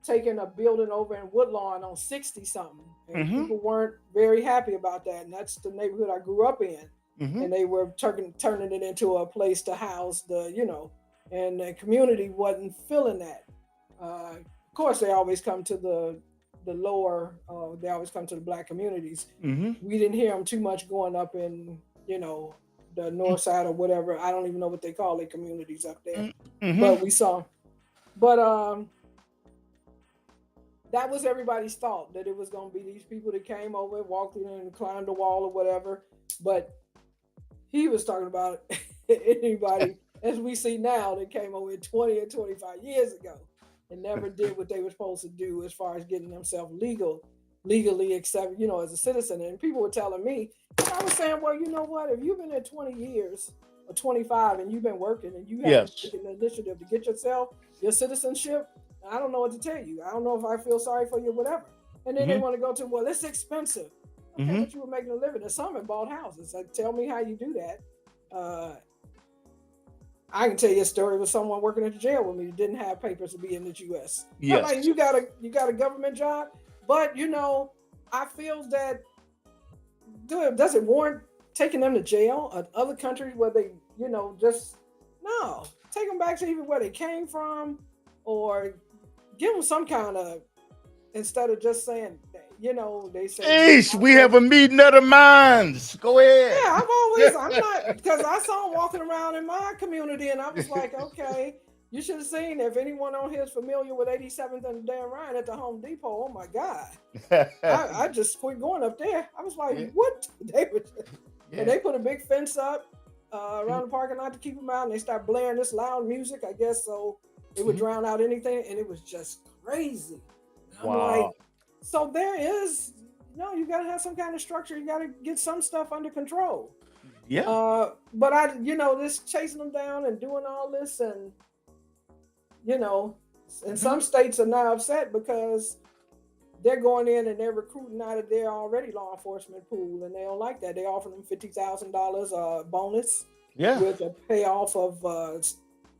taken a building over in Woodlawn on 60 something, and people weren't very happy about that. And that's the neighborhood I grew up in. And they were turning it into a place to house and the community wasn't feeling that. Of course, they always come to the lower, they always come to the Black communities. We didn't hear them too much going up in, the north side or whatever. I don't even know what they call their communities up there. But we saw. But that was everybody's thought, that it was going to be these people that came over, walked in and climbed the wall or whatever. But he was talking about anybody, as we see now, that came over 20 or 25 years ago and never did what they were supposed to do as far as getting themselves legally accepted, as a citizen. And people were telling me, I was saying, well, you know what? If you've been there 20 years or 25 and you've been working and you haven't taken the initiative to get yourself your citizenship, I don't know what to tell you. I don't know if I feel sorry for you or whatever. And then they want to go to, well, it's expensive. Okay, but you were making a living. And some have bought houses. Like, tell me how you do that. I can tell you a story with someone working at the jail with me who didn't have papers to be in the U.S. Yes. Like, you got a government job, but I feel that does it warrant taking them to jail or other countries where they, take them back to even where they came from, or give them some kind of, instead of just saying, they say, we have a meeting of the minds. Go ahead. Yeah, I'm not, because I saw them walking around in my community and I was like, okay, you should have seen, if anyone on here is familiar with 87th and Dan Ryan at the Home Depot, oh my God. I just quit going up there. I was like, what? And they put a big fence up around the parking lot to keep them out, and they start blaring this loud music, I guess, so it would drown out anything, and it was just crazy. I'm like, so there is, you got to have some kind of structure. You got to get some stuff under control. But I, just chasing them down and doing all this, and and some states are now upset because they're going in and they're recruiting out of their already law enforcement pool, and they don't like that. They offer them $50,000 bonus with a payoff of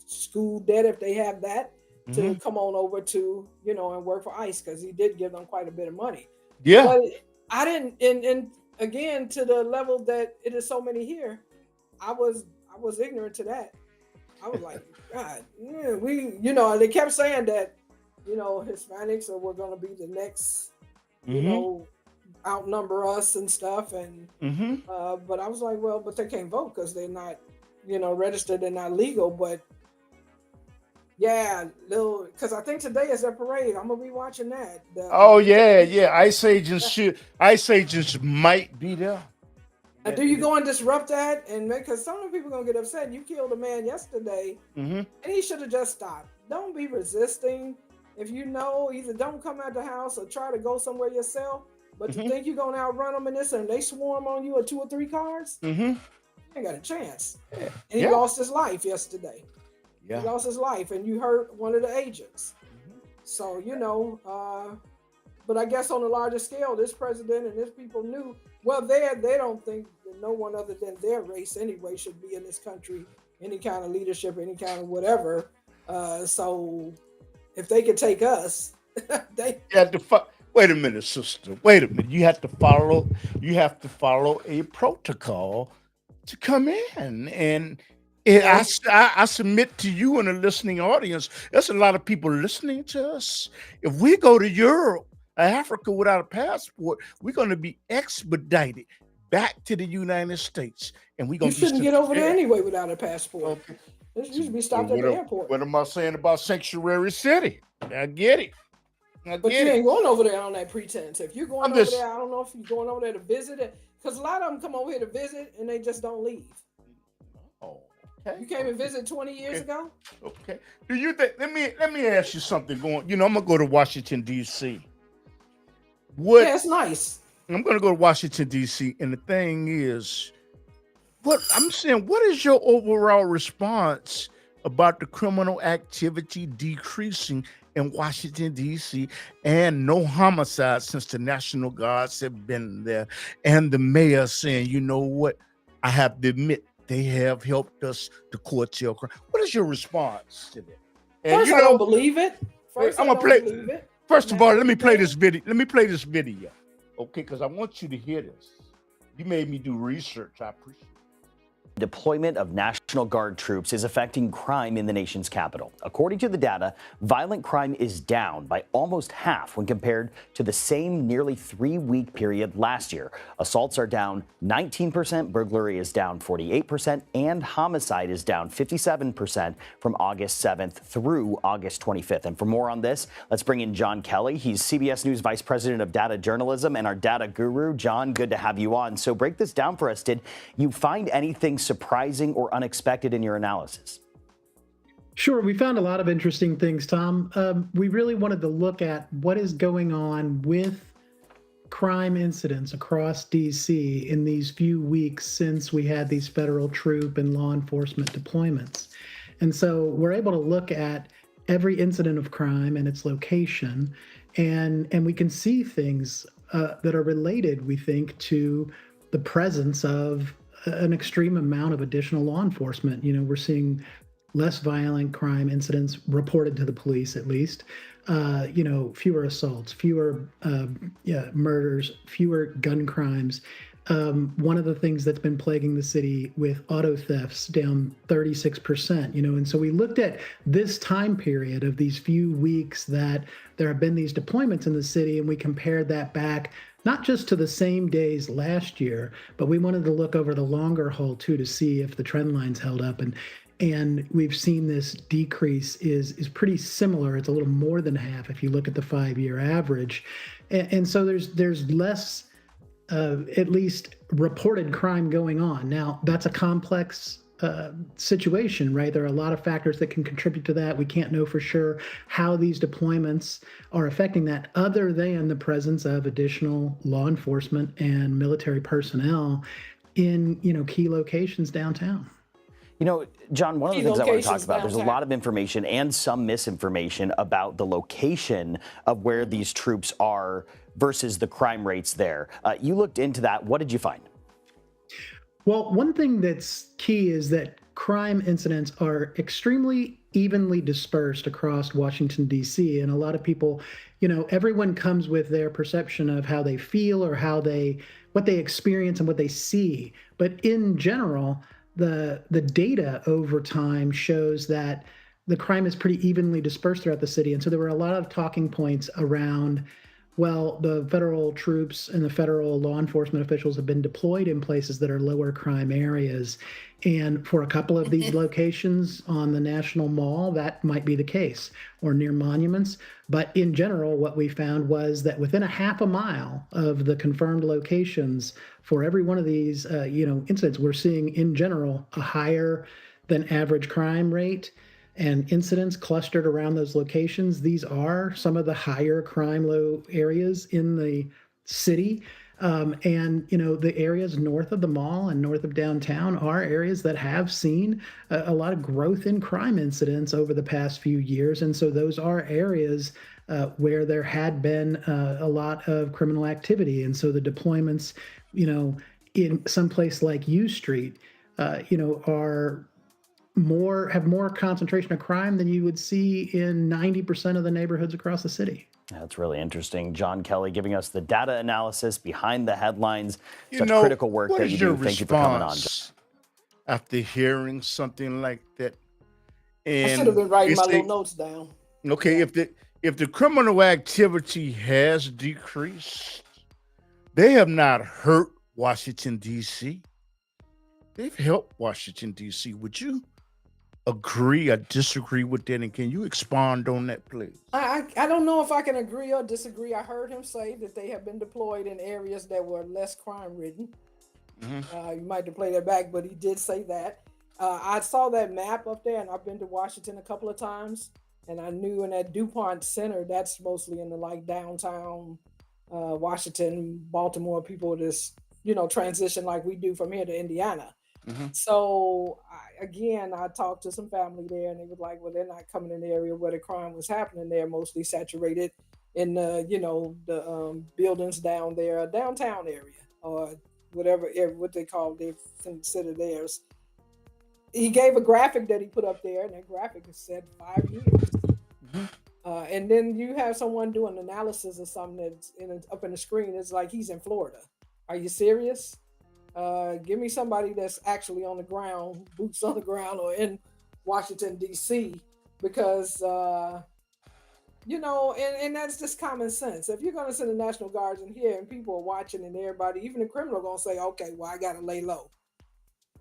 school debt if they have that to come on over to and work for ICE, because he did give them quite a bit of money. But I didn't, and again, to the level that it is so many here, I was ignorant to that. I was like, God, they kept saying that, Hispanics were going to be the next, outnumber us and stuff. And, but I was like, well, but they can't vote because they're not, registered, they're not legal. But yeah, because I think today is their parade. I'm going to be watching that. ICE agents might be there. And do you go and disrupt that? And because some of the people are going to get upset. You killed a man yesterday, and he should have just stopped. Don't be resisting. If either don't come out the house or try to go somewhere yourself. But you think you're going to outrun them in this, and they swarm on you with 2 or 3 cars? You ain't got a chance. And he lost his life yesterday. He lost his life, and you hurt one of the agents. So, but I guess on a larger scale, this president and his people knew. Well, they don't think that no one other than their race anyway should be in this country, any kind of leadership, any kind of whatever. So if they could take us, they had to wait a minute, sister. Wait a minute. You have to follow a protocol to come in. And I submit to you and the listening audience, there's a lot of people listening to us. If we go to Europe, Africa without a passport, we're going to be expedited back to the United States, and we're going to. You shouldn't get over there anyway without a passport. You should be stopped at the airport. What am I saying about Sanctuary City? I get it. But you ain't going over there on that pretense. If you're going over there, I don't know if you're going over there to visit it, because a lot of them come over here to visit and they just don't leave. Oh, okay. You came and visited 20 years ago. Okay. Do you think? Let me ask you something. I'm gonna go to Washington D.C. Yeah, it's nice. I'm going to go to Washington, D.C. And the thing is, what is your overall response about the criminal activity decreasing in Washington, D.C. and no homicides since the National Guards have been there, and the mayor saying, you know what, I have to admit, they have helped us to curtail crime. What is your response to that? And First, I don't believe it. First of all, let me play this video. Okay, because I want you to hear this. You made me do research. I appreciate it. Deployment of National Guard troops is affecting crime in the nation's capital. According to the data, violent crime is down by almost half when compared to the same nearly 3-week period last year. Assaults are down 19%, burglary is down 48%, and homicide is down 57% from August 7th through August 25th. And for more on this, let's bring in John Kelly. He's CBS News Vice President of Data Journalism and our data guru. John, good to have you on. So break this down for us. Did you find anything surprising or unexpected in your analysis? Sure. We found a lot of interesting things, Tom. We really wanted to look at what is going on with crime incidents across D.C. in these few weeks since we had these federal troop and law enforcement deployments. And so we're able to look at every incident of crime and its location, and we can see things that are related, we think, to the presence of an extreme amount of additional law enforcement. We're seeing less violent crime incidents reported to the police, at least. Fewer assaults, fewer murders, fewer gun crimes. One of the things that's been plaguing the city with auto thefts down 36%, and so we looked at this time period of these few weeks that there have been these deployments in the city, and we compared that back not just to the same days last year, but we wanted to look over the longer haul too to see if the trend lines held up. And we've seen this decrease is pretty similar. It's a little more than half if you look at the 5-year average. And so there's less, at least reported crime going on. Now, that's a complex situation, right? There are a lot of factors that can contribute to that. We can't know for sure how these deployments are affecting that, other than the presence of additional law enforcement and military personnel in, key locations downtown. John, one of the Key things I want to talk locations about, there's a downtown. lot of information and some misinformation about the location of where these troops are versus the crime rates there. You looked into that. What did you find? Well, one thing that's key is that crime incidents are extremely evenly dispersed across Washington, D.C. And a lot of people, everyone comes with their perception of how they feel or what they experience and what they see. But in general, the data over time shows that the crime is pretty evenly dispersed throughout the city. And so there were a lot of talking points around, well, the federal troops and the federal law enforcement officials have been deployed in places that are lower crime areas. And for a couple of these locations on the National Mall, that might be the case, or near monuments. But in general, what we found was that within a half a mile of the confirmed locations, for every one of these, incidents, we're seeing in general a higher than average crime rate and incidents clustered around those locations. These are some of the higher crime low areas in the city. The areas north of the mall and north of downtown are areas that have seen a lot of growth in crime incidents over the past few years. And so those are areas where there had been a lot of criminal activity. And so the deployments, in some place like U Street, have more concentration of crime than you would see in 90% of the neighborhoods across the city. That's really interesting. John Kelly giving us the data analysis behind the headlines. Such critical work that you do. Thank you for coming on. After hearing something like that, I should have been writing my little notes down. Okay, if the criminal activity has decreased, they have not hurt Washington, D.C. They've helped Washington, D.C. Would you agree or disagree with that? And can you expand on that, please? I don't know if I can agree or disagree. I heard him say that they have been deployed in areas that were less crime ridden. You might have to play that back, but he did say that. I saw that map up there, and I've been to Washington a couple of times, and I knew in that DuPont Center, that's mostly in the downtown Washington, Baltimore. People just transition like we do from here to Indiana. So I talked to some family there, and they were like, well, they're not coming in the area where the crime was happening. They're mostly saturated in the buildings down there, downtown area, or whatever, what they they consider theirs. He gave a graphic that he put up there, and that graphic said 5 years. And then you have someone doing analysis of something that's up in the screen. It's like he's in Florida. Are you serious? Give me somebody that's actually on the ground, boots on the ground, or in Washington, D.C., because, and that's just common sense. If you're going to send the National Guards in here and people are watching and everybody, even the criminal, going to say, okay, well, I got to lay low.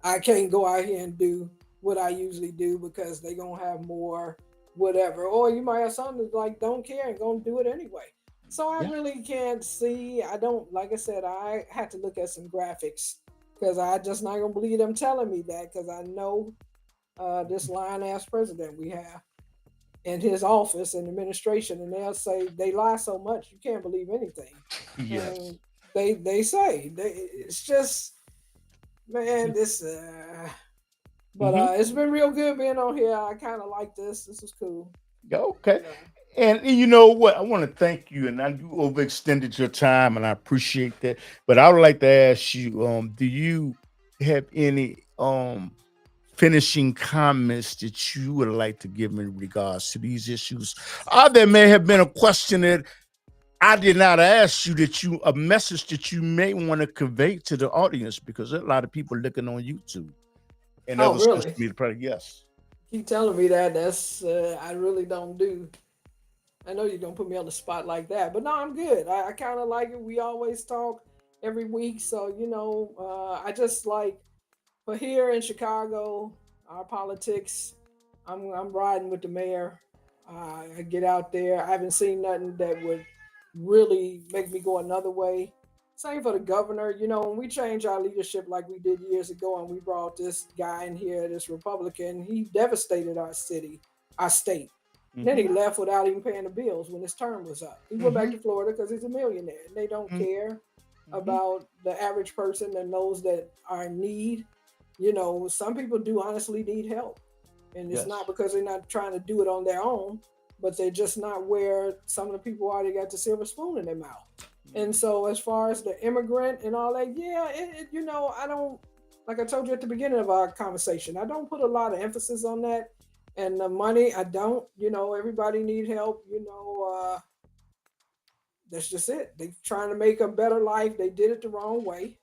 I can't go out here and do what I usually do because they're going to have more whatever. Or you might have something that's don't care and going to do it anyway. So I really can't see. Like I said, I had to look at some graphics because I just not going to believe them telling me that, because I know this lying-ass president we have and his office and administration, and they'll say they lie so much you can't believe anything. Yes. And they say it's just, man, this but it's been real good being on here. I kind of like this. This is cool. Okay. And you know what? I want to thank you, and you overextended your time, and I appreciate that. But I would like to ask you, do you have any finishing comments that you would like to give in regards to these issues? There may have been a question that I did not ask you, a message that you may want to convey to the audience, because there are a lot of people looking on YouTube and other social media products. Yes. Keep telling me that. That's I really don't do. I know you're gonna put me on the spot like that, but no, I'm good. I kind of like it. We always talk every week, so I just like for here in Chicago, our politics. I'm riding with the mayor. I get out there. I haven't seen nothing that would really make me go another way. Same for the governor. When we changed our leadership like we did years ago, and we brought this guy in here, this Republican, he devastated our city, our state. Then he left without even paying the bills when his term was up. He went back to Florida because he's a millionaire. And they don't care. about the average person and those that are in need. You know, some people do honestly need help. And it's Yes. not because they're not trying to do it on their own, but they're just not where some of the people are. They got the silver spoon in their mouth. And so as far as the immigrant and all that, yeah, you know, I don't, like I told you at the beginning of our conversation, I don't put a lot of emphasis on that. And the money, I don't, you know, everybody need help, you know, that's just it. They trying to make a better life. They did it the wrong way.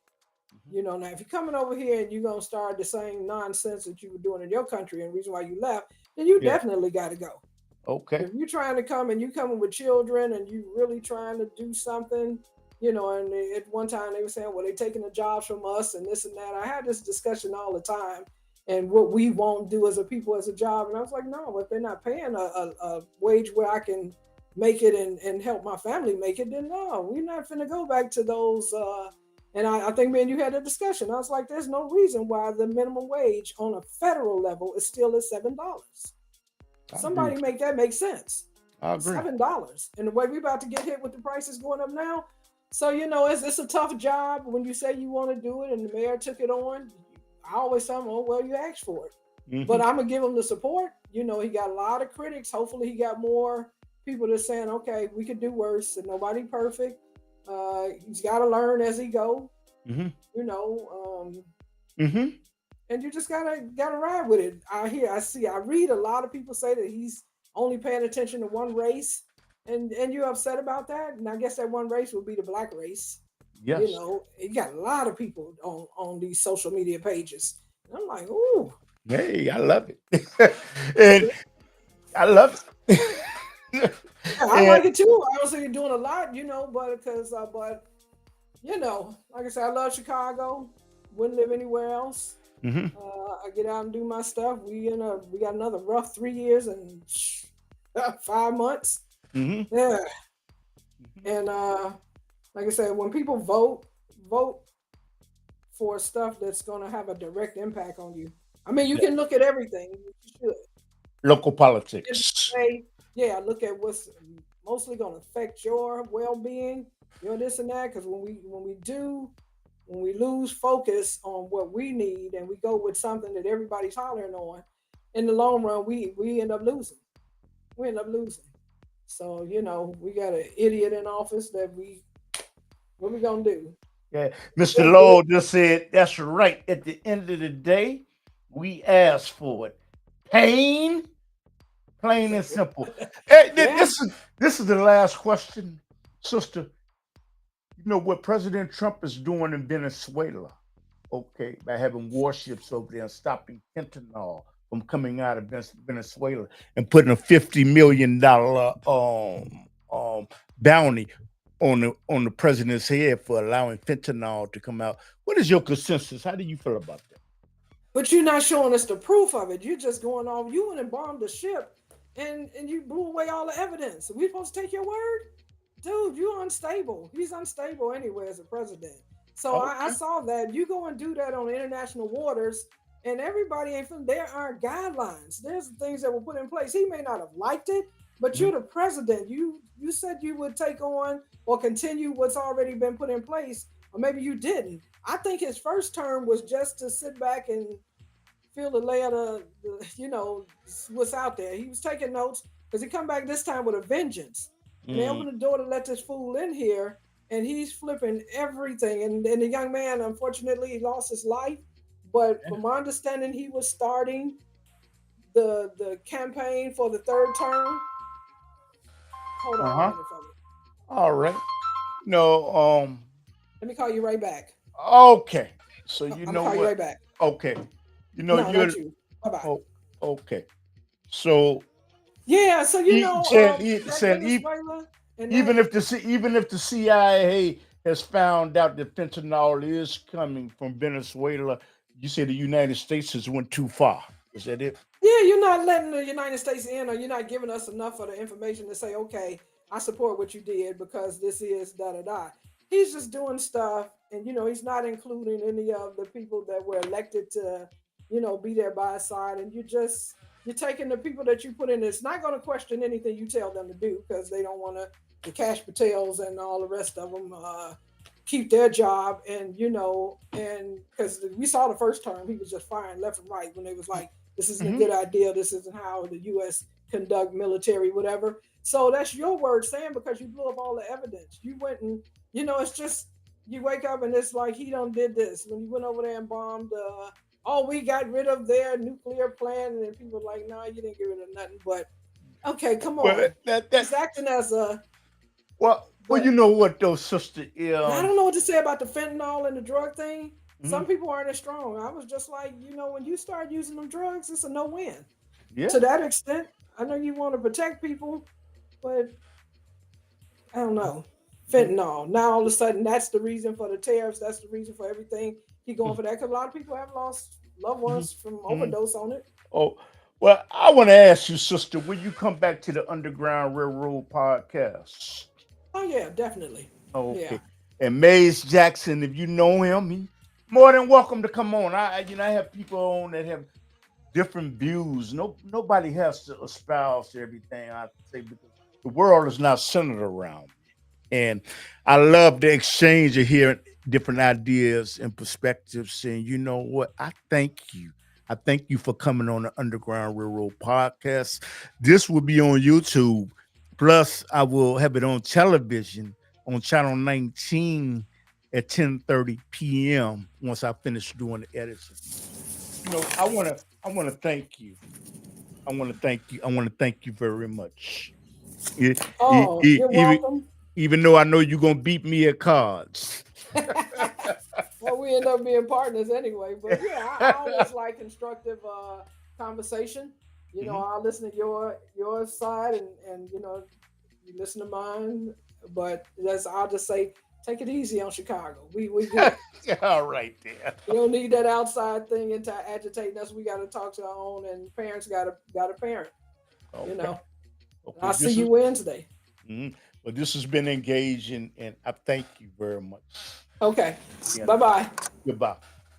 You know, now if you're coming over here and you're gonna start the same nonsense that you were doing in your country and the reason why you left, then you Yeah. definitely got to go. Okay. If you're trying to come and you coming with children and you really trying to do something, you know, and at one time they were saying, well, they're taking the jobs from us and this and that. I had this discussion all the time, and what we won't do as a people as a job. And I was like, no, if they're not paying a wage where I can make it and help my family make it, then no, we're not finna go back to those. And I think, man, you had a discussion. I was like, there's no reason why the minimum wage on a federal level is still at $7. Somebody make that make sense. I agree. $7. And the way we're about to get hit with the prices going up now. So, you know, it's a tough job when you say you want to do it and the mayor took it on. I always tell him, oh, well, you asked for it. Mm-hmm. But I'm going to give him the support. You know, he got a lot of critics. Hopefully he got more people that's saying, okay, we could do worse and nobody perfect. He's got to learn as he go, Mm-hmm. you know, Mm-hmm. and you just gotta ride with it. I read a lot of people say that he's only paying attention to one race, and you're upset about that. And I guess that one race would be the black race. Yes. You know, you got a lot of people on these social media pages. And I'm like, ooh. Hey, I love it. And I love it. I like it too. Obviously, you're doing a lot, you know, but you know, like I said, I love Chicago. Wouldn't live anywhere else. Mm-hmm. I get out and do my stuff. We got another rough 3 years and 5 months. Mm-hmm. Yeah. And like I said, when people vote for stuff that's going to have a direct impact on you. I mean, you can look at everything. You should. Local politics. Yeah, look at what's mostly going to affect your well-being, your this and that. Because when we lose focus on what we need and we go with something that everybody's hollering on, in the long run, we end up losing. We end up losing. So, you know, we got an idiot in office that what we gonna do? Yeah, Mr. Lowell just said, that's right. At the end of the day, we asked for it. Pain, plain and simple. Hey, this is the last question, sister. You know what President Trump is doing in Venezuela, okay, by having warships over there and stopping fentanyl from coming out of Venezuela and putting a $50 million bounty on the president's head for allowing fentanyl to come out. What is your consensus? How do you feel about that? But you're not showing us the proof of it. You're just going on. You went and bombed the ship, and you blew away all the evidence. Are we supposed to take your word? Dude, you're unstable. He's unstable anyway as a president. So okay. I saw that. You go and do that on international waters, and everybody ain't from there. Are guidelines. There's things that were put in place. He may not have liked it, but you're the president. You said you would take on or continue what's already been put in place, or maybe you didn't. I think his first term was just to sit back and feel the lay of the you know, what's out there. He was taking notes because he come back this time with a vengeance. And they opened the door to let this fool in here, and he's flipping everything. And the young man, unfortunately, he lost his life. But from my understanding, he was starting the campaign for the third term. Hold on a minute for me. All right. No, let me call you right back. Okay. So you know call what? You right back. Okay. You know no, you're not you. Bye-bye. Oh, okay. So yeah, so you know, even if the CIA has found out that fentanyl is coming from Venezuela, you say the United States has went too far. Is that it? Yeah, you're not letting the United States in, or you're not giving us enough of the information to say, okay, I support what you did because this is da-da-da. He's just doing stuff, and, you know, he's not including any of the people that were elected to, you know, be there by his side. And you're taking the people that you put in. It's not going to question anything you tell them to do because they don't want to, the Cash Patels and all the rest of them, keep their job, and and because we saw the first term, he was just firing left and right when they was like, this isn't a good idea, this isn't how the U.S. conduct military, whatever. So that's your word, Sam, because you blew up all the evidence. You went and it's just you wake up and it's like he done did this when you went over there and bombed. We got rid of their nuclear plant, and then people were like, no, you didn't get rid of nothing. But okay, come on, he's acting as a well, you know what though, sister? I don't know what to say about the fentanyl and the drug thing. Some people aren't as strong. I was just like, when you start using them drugs, it's a no-win. Yeah. To that extent, I know you want to protect people, but I don't know. Fentanyl. Now all of a sudden, that's the reason for the tariffs. That's the reason for everything. He going for that because a lot of people have lost loved ones from overdose on it. Oh, well, I want to ask you, sister, will you come back to the Underground Railroad podcast? Oh yeah, definitely. Okay. Yeah. And Mays Jackson, if you know him, he's more than welcome to come on. I have people on that have different views. Nobody has to espouse everything I say because the world is not centered around me. And I love the exchange of hearing different ideas and perspectives. And you know what? I thank you. I thank you for coming on the Underground Railroad podcast. This will be on YouTube. Plus, I will have it on television on channel 19 at 10:30 p.m. once I finish doing the editing. I want to thank you. I want to thank you very much. You're welcome. Even though I know you're gonna beat me at cards. Well, we end up being partners anyway. But yeah, I always like constructive conversation. I'll listen to your side, and you listen to mine. But I'll just say, take it easy on Chicago. We good. All right, then. You don't need that outside thing into agitating us. We got to talk to our own, and parents got to parent. Okay. Okay, I'll see you Wednesday. Well, this has been engaging, and I thank you very much. Okay. Bye-bye. Goodbye.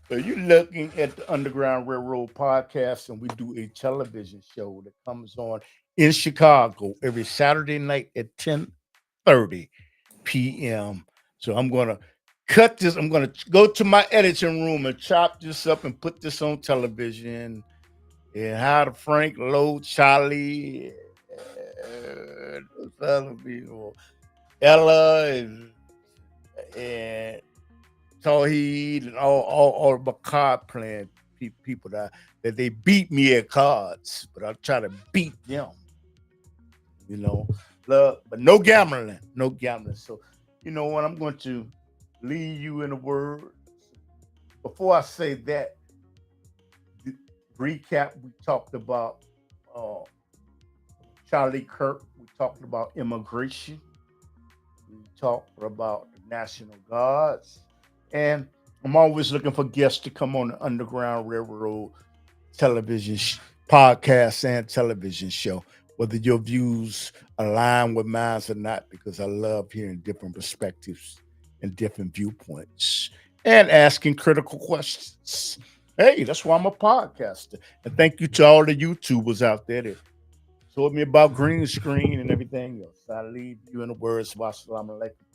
So you're looking at the Underground Railroad podcast, and we do a television show that comes on in Chicago every Saturday night at 10:30 p.m. So I'm going to cut this. I'm going to go to my editing room and chop this up and put this on television. And how to Frank, Lowe, Charlie, those other people, Ella, and Tawheed, and all the card playing people that they beat me at cards, but I'll try to beat them. But no gambling, So, you know what? I'm going to leave you in a word. Before I say that, recap, we talked about Charlie Kirk. We talked about immigration. We talked about the National Guards. And I'm always looking for guests to come on the Underground Railroad television podcast and television show, whether your views align with mine or not, because I love hearing different perspectives and different viewpoints and asking critical questions. Hey, that's why I'm a podcaster. And thank you to all the YouTubers out there that told me about green screen and everything else. I leave you in the words of Assalamu alaikum.